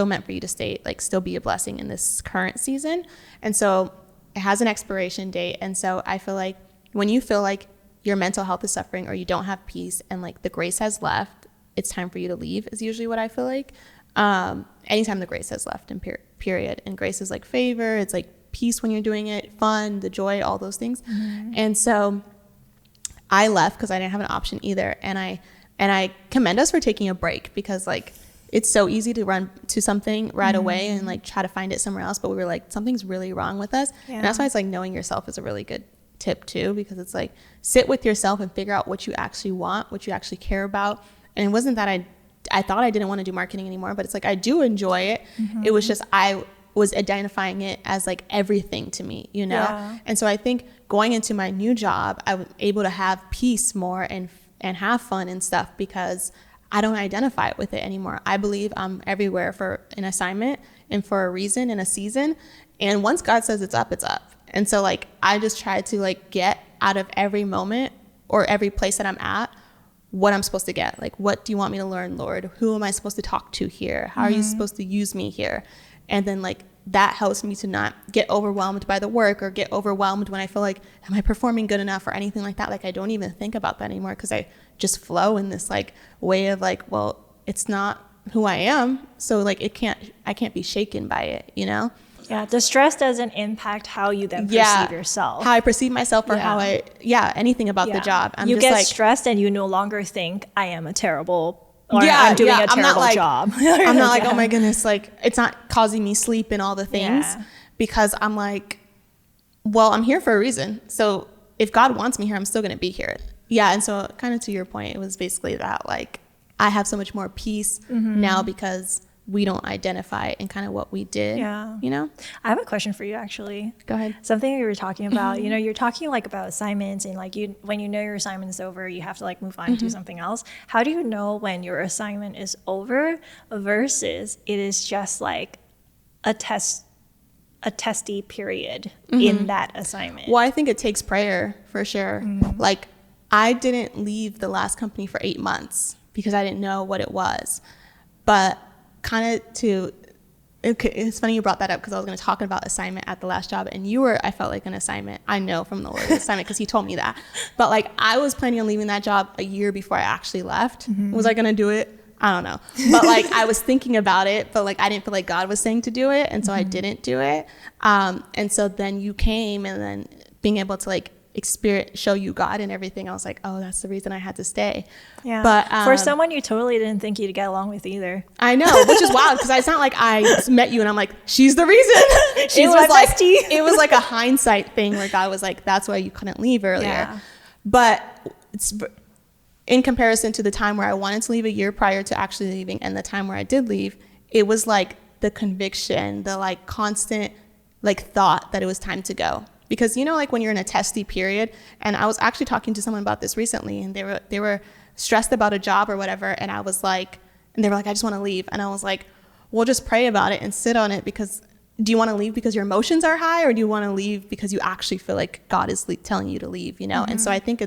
meant for you to stay, like still be a blessing in this current season. And so it has an expiration date. And so I feel like when you feel like your mental health is suffering or you don't have peace and like the grace has left, it's time for you to leave is usually what I feel like. Anytime the grace has left, in period. And grace is like favor. It's like peace when you're doing it, fun, the joy, all those things. And so I left because I didn't have an option either. And I commend us for taking a break, because like it's so easy to run to something right away and like try to find it somewhere else. But we were like, something's really wrong with us. And that's why it's like knowing yourself is a really good tip too, because it's like sit with yourself and figure out what you actually want, what you actually care about. And it wasn't that I thought I didn't want to do marketing anymore, but it's like I do enjoy it. It was just I was identifying it as like everything to me, you know? And so I think going into my new job, I was able to have peace more and have fun and stuff, because I don't identify with it anymore. I believe I'm everywhere for an assignment and for a reason and a season. And once God says it's up, it's up. And so like I just try to like get out of every moment or every place that I'm at what I'm supposed to get. Like, what do you want me to learn, Lord? Who am I supposed to talk to here? How are you supposed to use me here? And then like that helps me to not get overwhelmed by the work or get overwhelmed when I feel like, am I performing good enough or anything like that? Like I don't even think about that anymore, because I just flow in this like way of like, well, it's not who I am. So like I can't be shaken by it, you know? Yeah, the stress doesn't impact how you then perceive yourself. How I perceive myself or how anything about the job. You just get like, stressed and you no longer think I am a terrible or I'm doing a terrible job. I'm not like, oh my goodness, like it's not causing me sleep and all the things, because I'm like, well, I'm here for a reason. So if God wants me here, I'm still going to be here. Yeah. And so kind of to your point, it was basically that like I have so much more peace now because we don't identify in kind of what we did, you know? I have a question for you, actually. Go ahead. Something you were talking about, you know, you're talking like about assignments and like when you know your assignment is over, you have to like move on and do something else. How do you know when your assignment is over versus it is just like a testy period in that assignment? Well, I think it takes prayer for sure. Like I didn't leave the last company for 8 months because I didn't know what it was. But kind of it's funny you brought that up, because I was going to talk about assignment at the last job, and you were, I felt like an assignment. I know from the Lord assignment, because he told me that. But like I was planning on leaving that job a year before I actually left. Was I going to do it? I don't know. But like I was thinking about it, but like I didn't feel like God was saying to do it, and so I didn't do it. And so then you came, and then being able to like show you God and everything, I was like, oh, that's the reason I had to stay. Yeah. But for someone you totally didn't think you'd get along with either. I know, which is wild, because it's not like I met you and I'm like, she's the reason. She was like, it was like a hindsight thing where God was like, that's why you couldn't leave earlier. Yeah. But it's in comparison to the time where I wanted to leave a year prior to actually leaving and the time where I did leave, it was like the conviction, the like constant like thought that it was time to go. Because, you know, like when you're in a testy period, and I was actually talking to someone about this recently, and they were stressed about a job or whatever. And I was like, and they were like, I just want to leave. And I was like, well, just pray about it and sit on it, because do you want to leave because your emotions are high, or do you want to leave because you actually feel like God is telling you to leave, you know? And so I think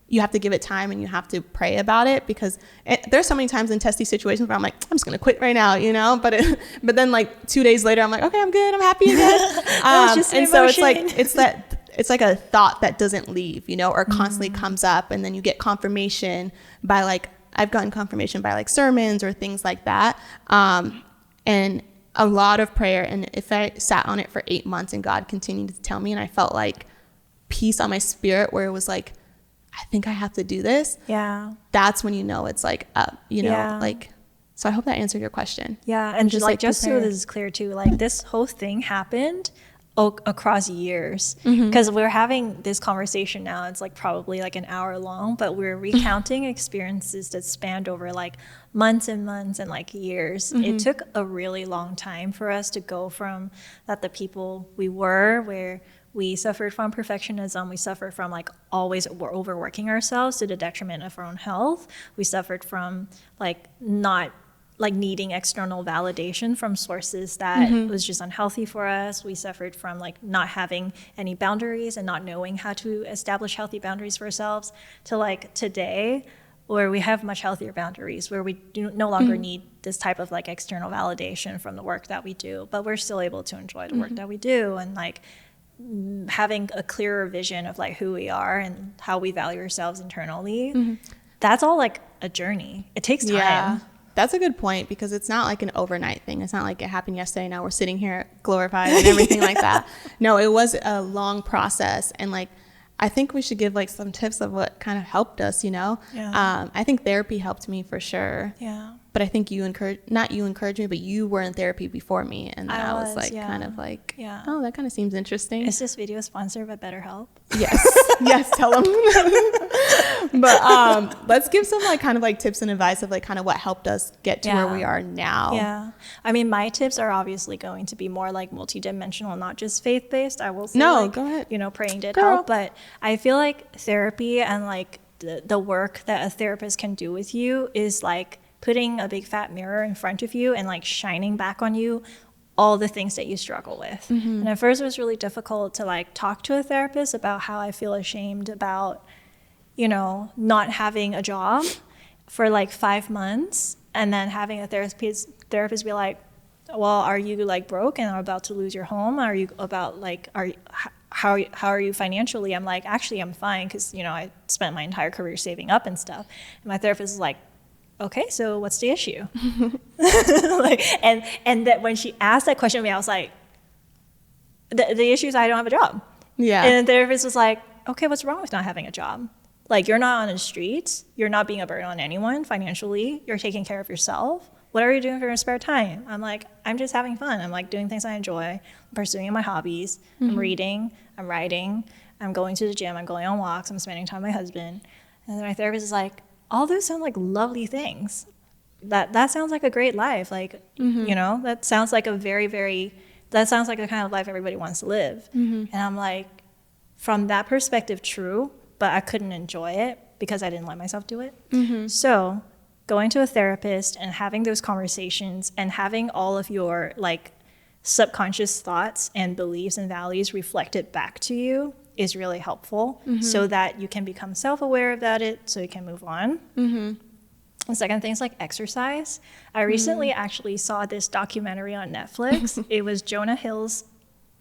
you have to give it time and you have to pray about it, because there's so many times in testy situations where I'm like, I'm just going to quit right now, you know? But then like 2 days later, I'm like, okay, I'm good. I'm happy again. And so it's like, it's that it's like a thought that doesn't leave, you know, or constantly comes up, and then you get confirmation by like, I've gotten confirmation by like sermons or things like that. And a lot of prayer. And if I sat on it for 8 months and God continued to tell me, and I felt like peace on my spirit where it was like, I think I have to do this. Yeah. That's when you know it's like up, you know, like, so I hope that answered your question. Yeah. And just so this is clear too, like this whole thing happened across years, because we're having this conversation now, it's like probably like an hour long, but we're recounting experiences that spanned over like months and months and like years. It took a really long time for us to go from that the people we were, where we suffered from perfectionism, we suffered from like always overworking ourselves to the detriment of our own health, we suffered from like not like needing external validation from sources that was just unhealthy for us. We suffered from like not having any boundaries and not knowing how to establish healthy boundaries for ourselves, to like today, where we have much healthier boundaries, where we do no longer need this type of like external validation from the work that we do, but we're still able to enjoy the work that we do, and like having a clearer vision of like who we are and how we value ourselves internally. That's all like a journey. It takes time. Yeah. That's a good point, because it's not like an overnight thing. It's not like it happened yesterday. Now we're sitting here glorified and everything like that. No, it was a long process. And like, I think we should give like some tips of what kind of helped us, you know? Yeah. I think therapy helped me for sure. Yeah. But I think not you encouraged me, but you were in therapy before me. And then I was like, kind of like, oh, that kind of seems interesting. Is this video sponsored by BetterHelp? Yes. Yes, tell them. But let's give some like kind of like tips and advice of like kind of what helped us get to where we are now. Yeah. I mean, my tips are obviously going to be more like multidimensional, not just faith-based. I will say, no, like, go ahead. You know, praying did help, but I feel like therapy and like the work that a therapist can do with you is like putting a big fat mirror in front of you and like shining back on you all the things that you struggle with. And at first it was really difficult to like talk to a therapist about how I feel ashamed about, you know, not having a job for like 5 months, and then having a therapist be like, well, are you like broke and are about to lose your home? Are you about like, how are you financially? I'm like, actually I'm fine, because, you know, I spent my entire career saving up and stuff. And my therapist is like, okay, so what's the issue? Like, and that when she asked that question to me, I was like, the issue is I don't have a job. Yeah. And the therapist was like, okay, what's wrong with not having a job? Like, you're not on the streets. You're not being a burden on anyone financially. You're taking care of yourself. What are you doing for your spare time? I'm like, I'm just having fun. I'm like doing things I enjoy. I'm pursuing my hobbies. I'm reading. I'm writing. I'm going to the gym. I'm going on walks. I'm spending time with my husband. And then my therapist is like, all those sound like lovely things. That sounds like a great life. Like, you know, that sounds like that sounds like the kind of life everybody wants to live. And I'm like, from that perspective, true, but I couldn't enjoy it because I didn't let myself do it. So going to a therapist and having those conversations and having all of your like subconscious thoughts and beliefs and values reflected back to you is really helpful, so that you can become self-aware about it, so you can move on. And second thing is like exercise. I recently actually saw this documentary on Netflix. It was Jonah Hill's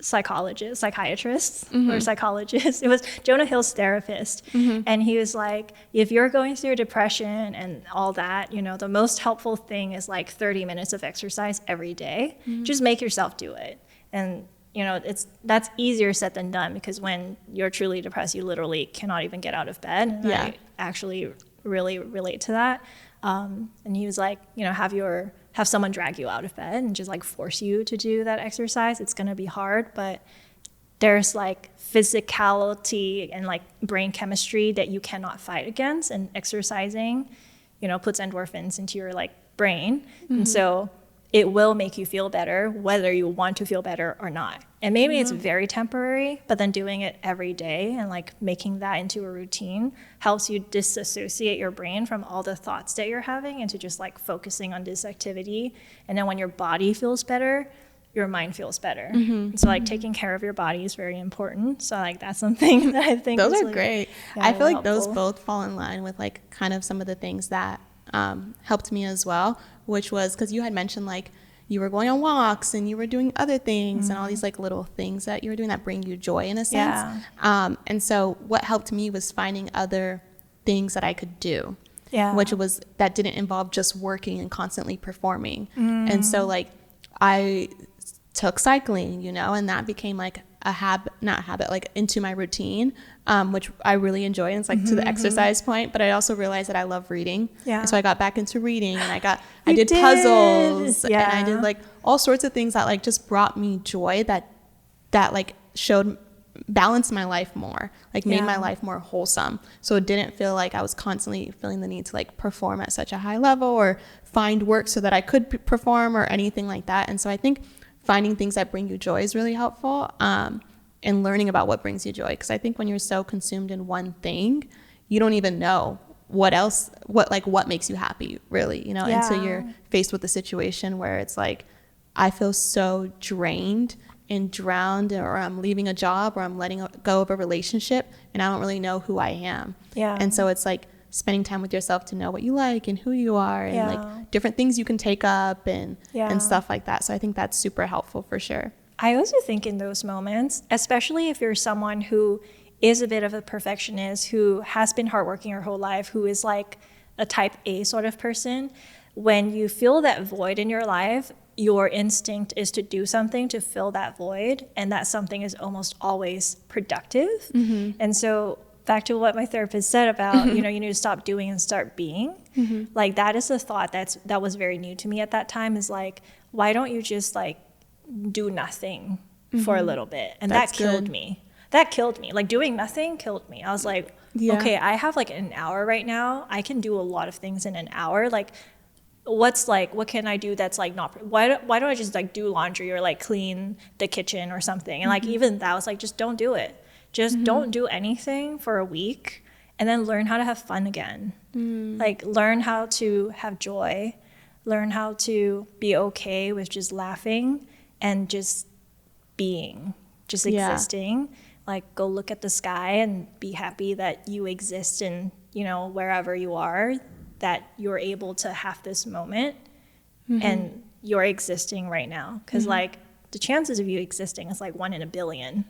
psychiatrist or psychologist. It was Jonah Hill's therapist. And he was like, if you're going through depression and all that, you know, the most helpful thing is like 30 minutes of exercise every day. Just make yourself do it. And you know, that's easier said than done, because when you're truly depressed, you literally cannot even get out of bed. And I actually really relate to that. And he was like, you know, have someone drag you out of bed and just like force you to do that exercise. It's going to be hard, but there's like physicality and like brain chemistry that you cannot fight against. And exercising, you know, puts endorphins into your like brain. And so it will make you feel better, whether you want to feel better or not. And maybe it's very temporary, but then doing it every day and like making that into a routine helps you disassociate your brain from all the thoughts that you're having into just like focusing on this activity. And then when your body feels better, your mind feels better. So like taking care of your body is very important. So like that's something that I think those are like, great. I feel like those both fall in line with like kind of some of the things that helped me as well, which was because you had mentioned like, you were going on walks and you were doing other things and all these like little things that you were doing that bring you joy in a sense. And so what helped me was finding other things that I could do, which was that didn't involve just working and constantly performing. And so like I took cycling, you know, and that became like a habit, not a habit, like into my routine, which I really enjoy. And it's like to the exercise point, but I also realized that I love reading. And so I got back into reading and I did puzzles and I did like all sorts of things that like just brought me joy that like balanced my life more, like made my life more wholesome. So it didn't feel like I was constantly feeling the need to like perform at such a high level or find work so that I could perform or anything like that. And so I think finding things that bring you joy is really helpful, and learning about what brings you joy. Because I think when you're so consumed in one thing, you don't even know what makes you happy, really, you know, until you're faced with a situation where it's like, I feel so drained and drowned, or I'm leaving a job, or I'm letting go of a relationship, and I don't really know who I am. And so it's like spending time with yourself to know what you like and who you are, and like different things you can take up and stuff like that. So I think that's super helpful for sure. I also think in those moments, especially if you're someone who is a bit of a perfectionist, who has been hardworking your whole life, who is like a type A sort of person, when you feel that void in your life, your instinct is to do something to fill that void, and that something is almost always productive. And so back to what my therapist said about, you know, you need to stop doing and start being. Like that is a thought that was very new to me at that time, is like, why don't you just like do nothing for a little bit? And that killed me. That killed me. Like doing nothing killed me. I was like, okay, I have like an hour right now. I can do a lot of things in an hour. Like what can I do that's like not, why don't I just like do laundry or like clean the kitchen or something? And like even that was like, just don't do it. Just don't do anything for a week, and then learn how to have fun again. Like learn how to have joy, learn how to be okay with just laughing and just being, just existing. Like go look at the sky and be happy that you exist in, you know, wherever you are, that you're able to have this moment and you're existing right now. Because like the chances of you existing is like 1 in a billion.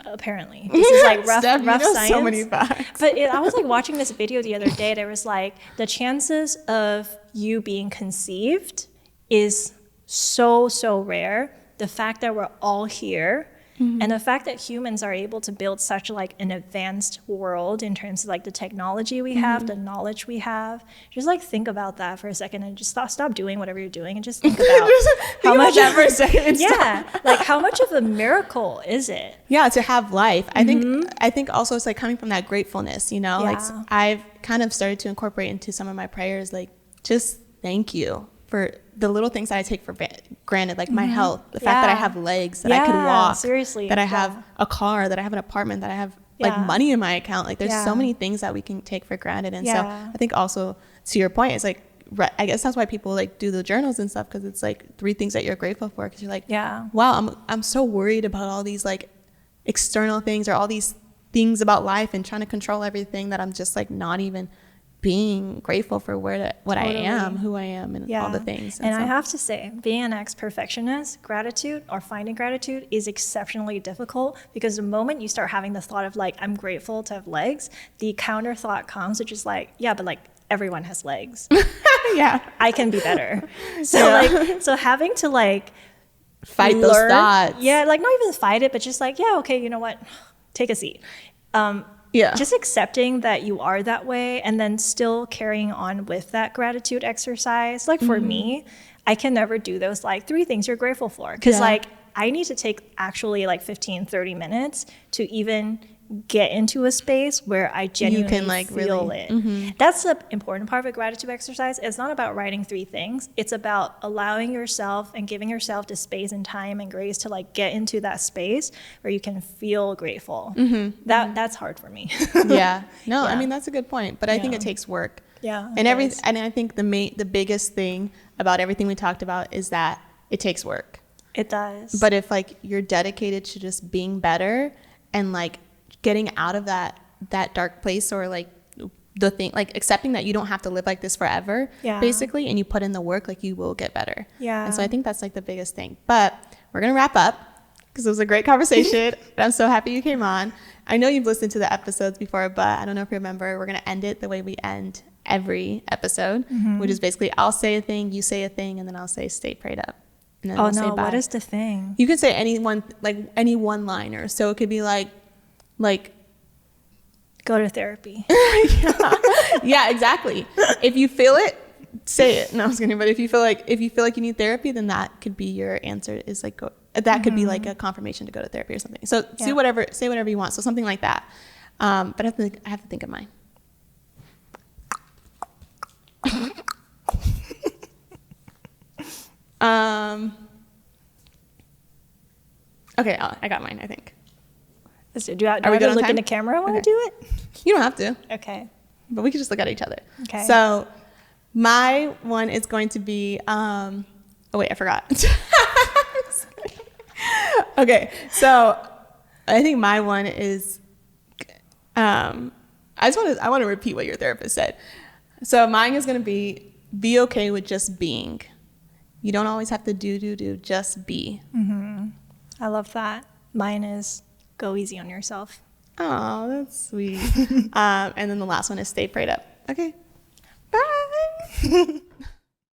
Apparently. This is like rough science. So many facts. But I was like watching this video the other day. There was like the chances of you being conceived is so rare. The fact that we're all here, and the fact that humans are able to build such like an advanced world in terms of like the technology we have, the knowledge we have. Just like think about that for a second and just stop doing whatever you're doing and just think about how much for a second. Like how much of a miracle is it? To have life. I think also it's like coming from that gratefulness, you know, like I've kind of started to incorporate into some of my prayers, like just thank you for the little things that I take for granted, like my health, the fact that I have legs, that I could walk, that I have a car, that I have an apartment, that I have like money in my account. Like there's so many things that we can take for granted. And so I think also to your point, it's like, I guess that's why people like do the journals and stuff, because it's like 3 things that you're grateful for, because you're like, wow, I'm so worried about all these like external things or all these things about life and trying to control everything, that I'm just like not even being grateful for what I am, who I am, and all the things. And I have to say, being an ex-perfectionist, gratitude or finding gratitude is exceptionally difficult, because the moment you start having the thought of like, I'm grateful to have legs, the counter thought comes, which is like, but like everyone has legs. I can be better. So so having to like fight those thoughts. Like not even fight it, but just like, okay, you know what? Take a seat. Just accepting that you are that way, and then still carrying on with that gratitude exercise. Like for me, I can never do those like 3 things you're grateful for, because like I need to take actually like 15-30 minutes to even get into a space where I genuinely can like feel it. That's the important part of a gratitude exercise. It's not about writing 3 things. It's about allowing yourself and giving yourself the space and time and grace to like get into that space where you can feel grateful. That's hard for me. I mean, that's a good point, but I think it takes work. And I think the biggest thing about everything we talked about is that it takes work. It does. But if like you're dedicated to just being better and like getting out of that dark place, or like the thing, like accepting that you don't have to live like this forever, basically, and you put in the work, like you will get better. And so I think that's like the biggest thing. But we're gonna wrap up because it was a great conversation. And I'm so happy you came on. I know you've listened to the episodes before, but I don't know if you remember, we're gonna end it the way we end every episode, which is basically I'll say a thing, you say a thing, and then I'll say stay prayed up. And then I'll say bye. What is the thing? You can say any one-liner. So it could be like go to therapy. Yeah, exactly. If you feel it, say it. No, I was kidding. But if you feel like you need therapy, then that could be your answer. Is like that could be like a confirmation to go to therapy or something. So say whatever you want. So something like that. But I have to think of mine. Okay, I got mine, I think. Do I have to look in the camera when I do it? You don't have to. Okay. But we can just look at each other. Okay. So my one is going to be, oh wait, I forgot. Okay, so I think my one is, I want to repeat what your therapist said. So mine is going to be okay with just being. You don't always have to do, just be. I love that. Mine is go easy on yourself. Oh, that's sweet. And then the last one is stay prayed up. Okay. Bye.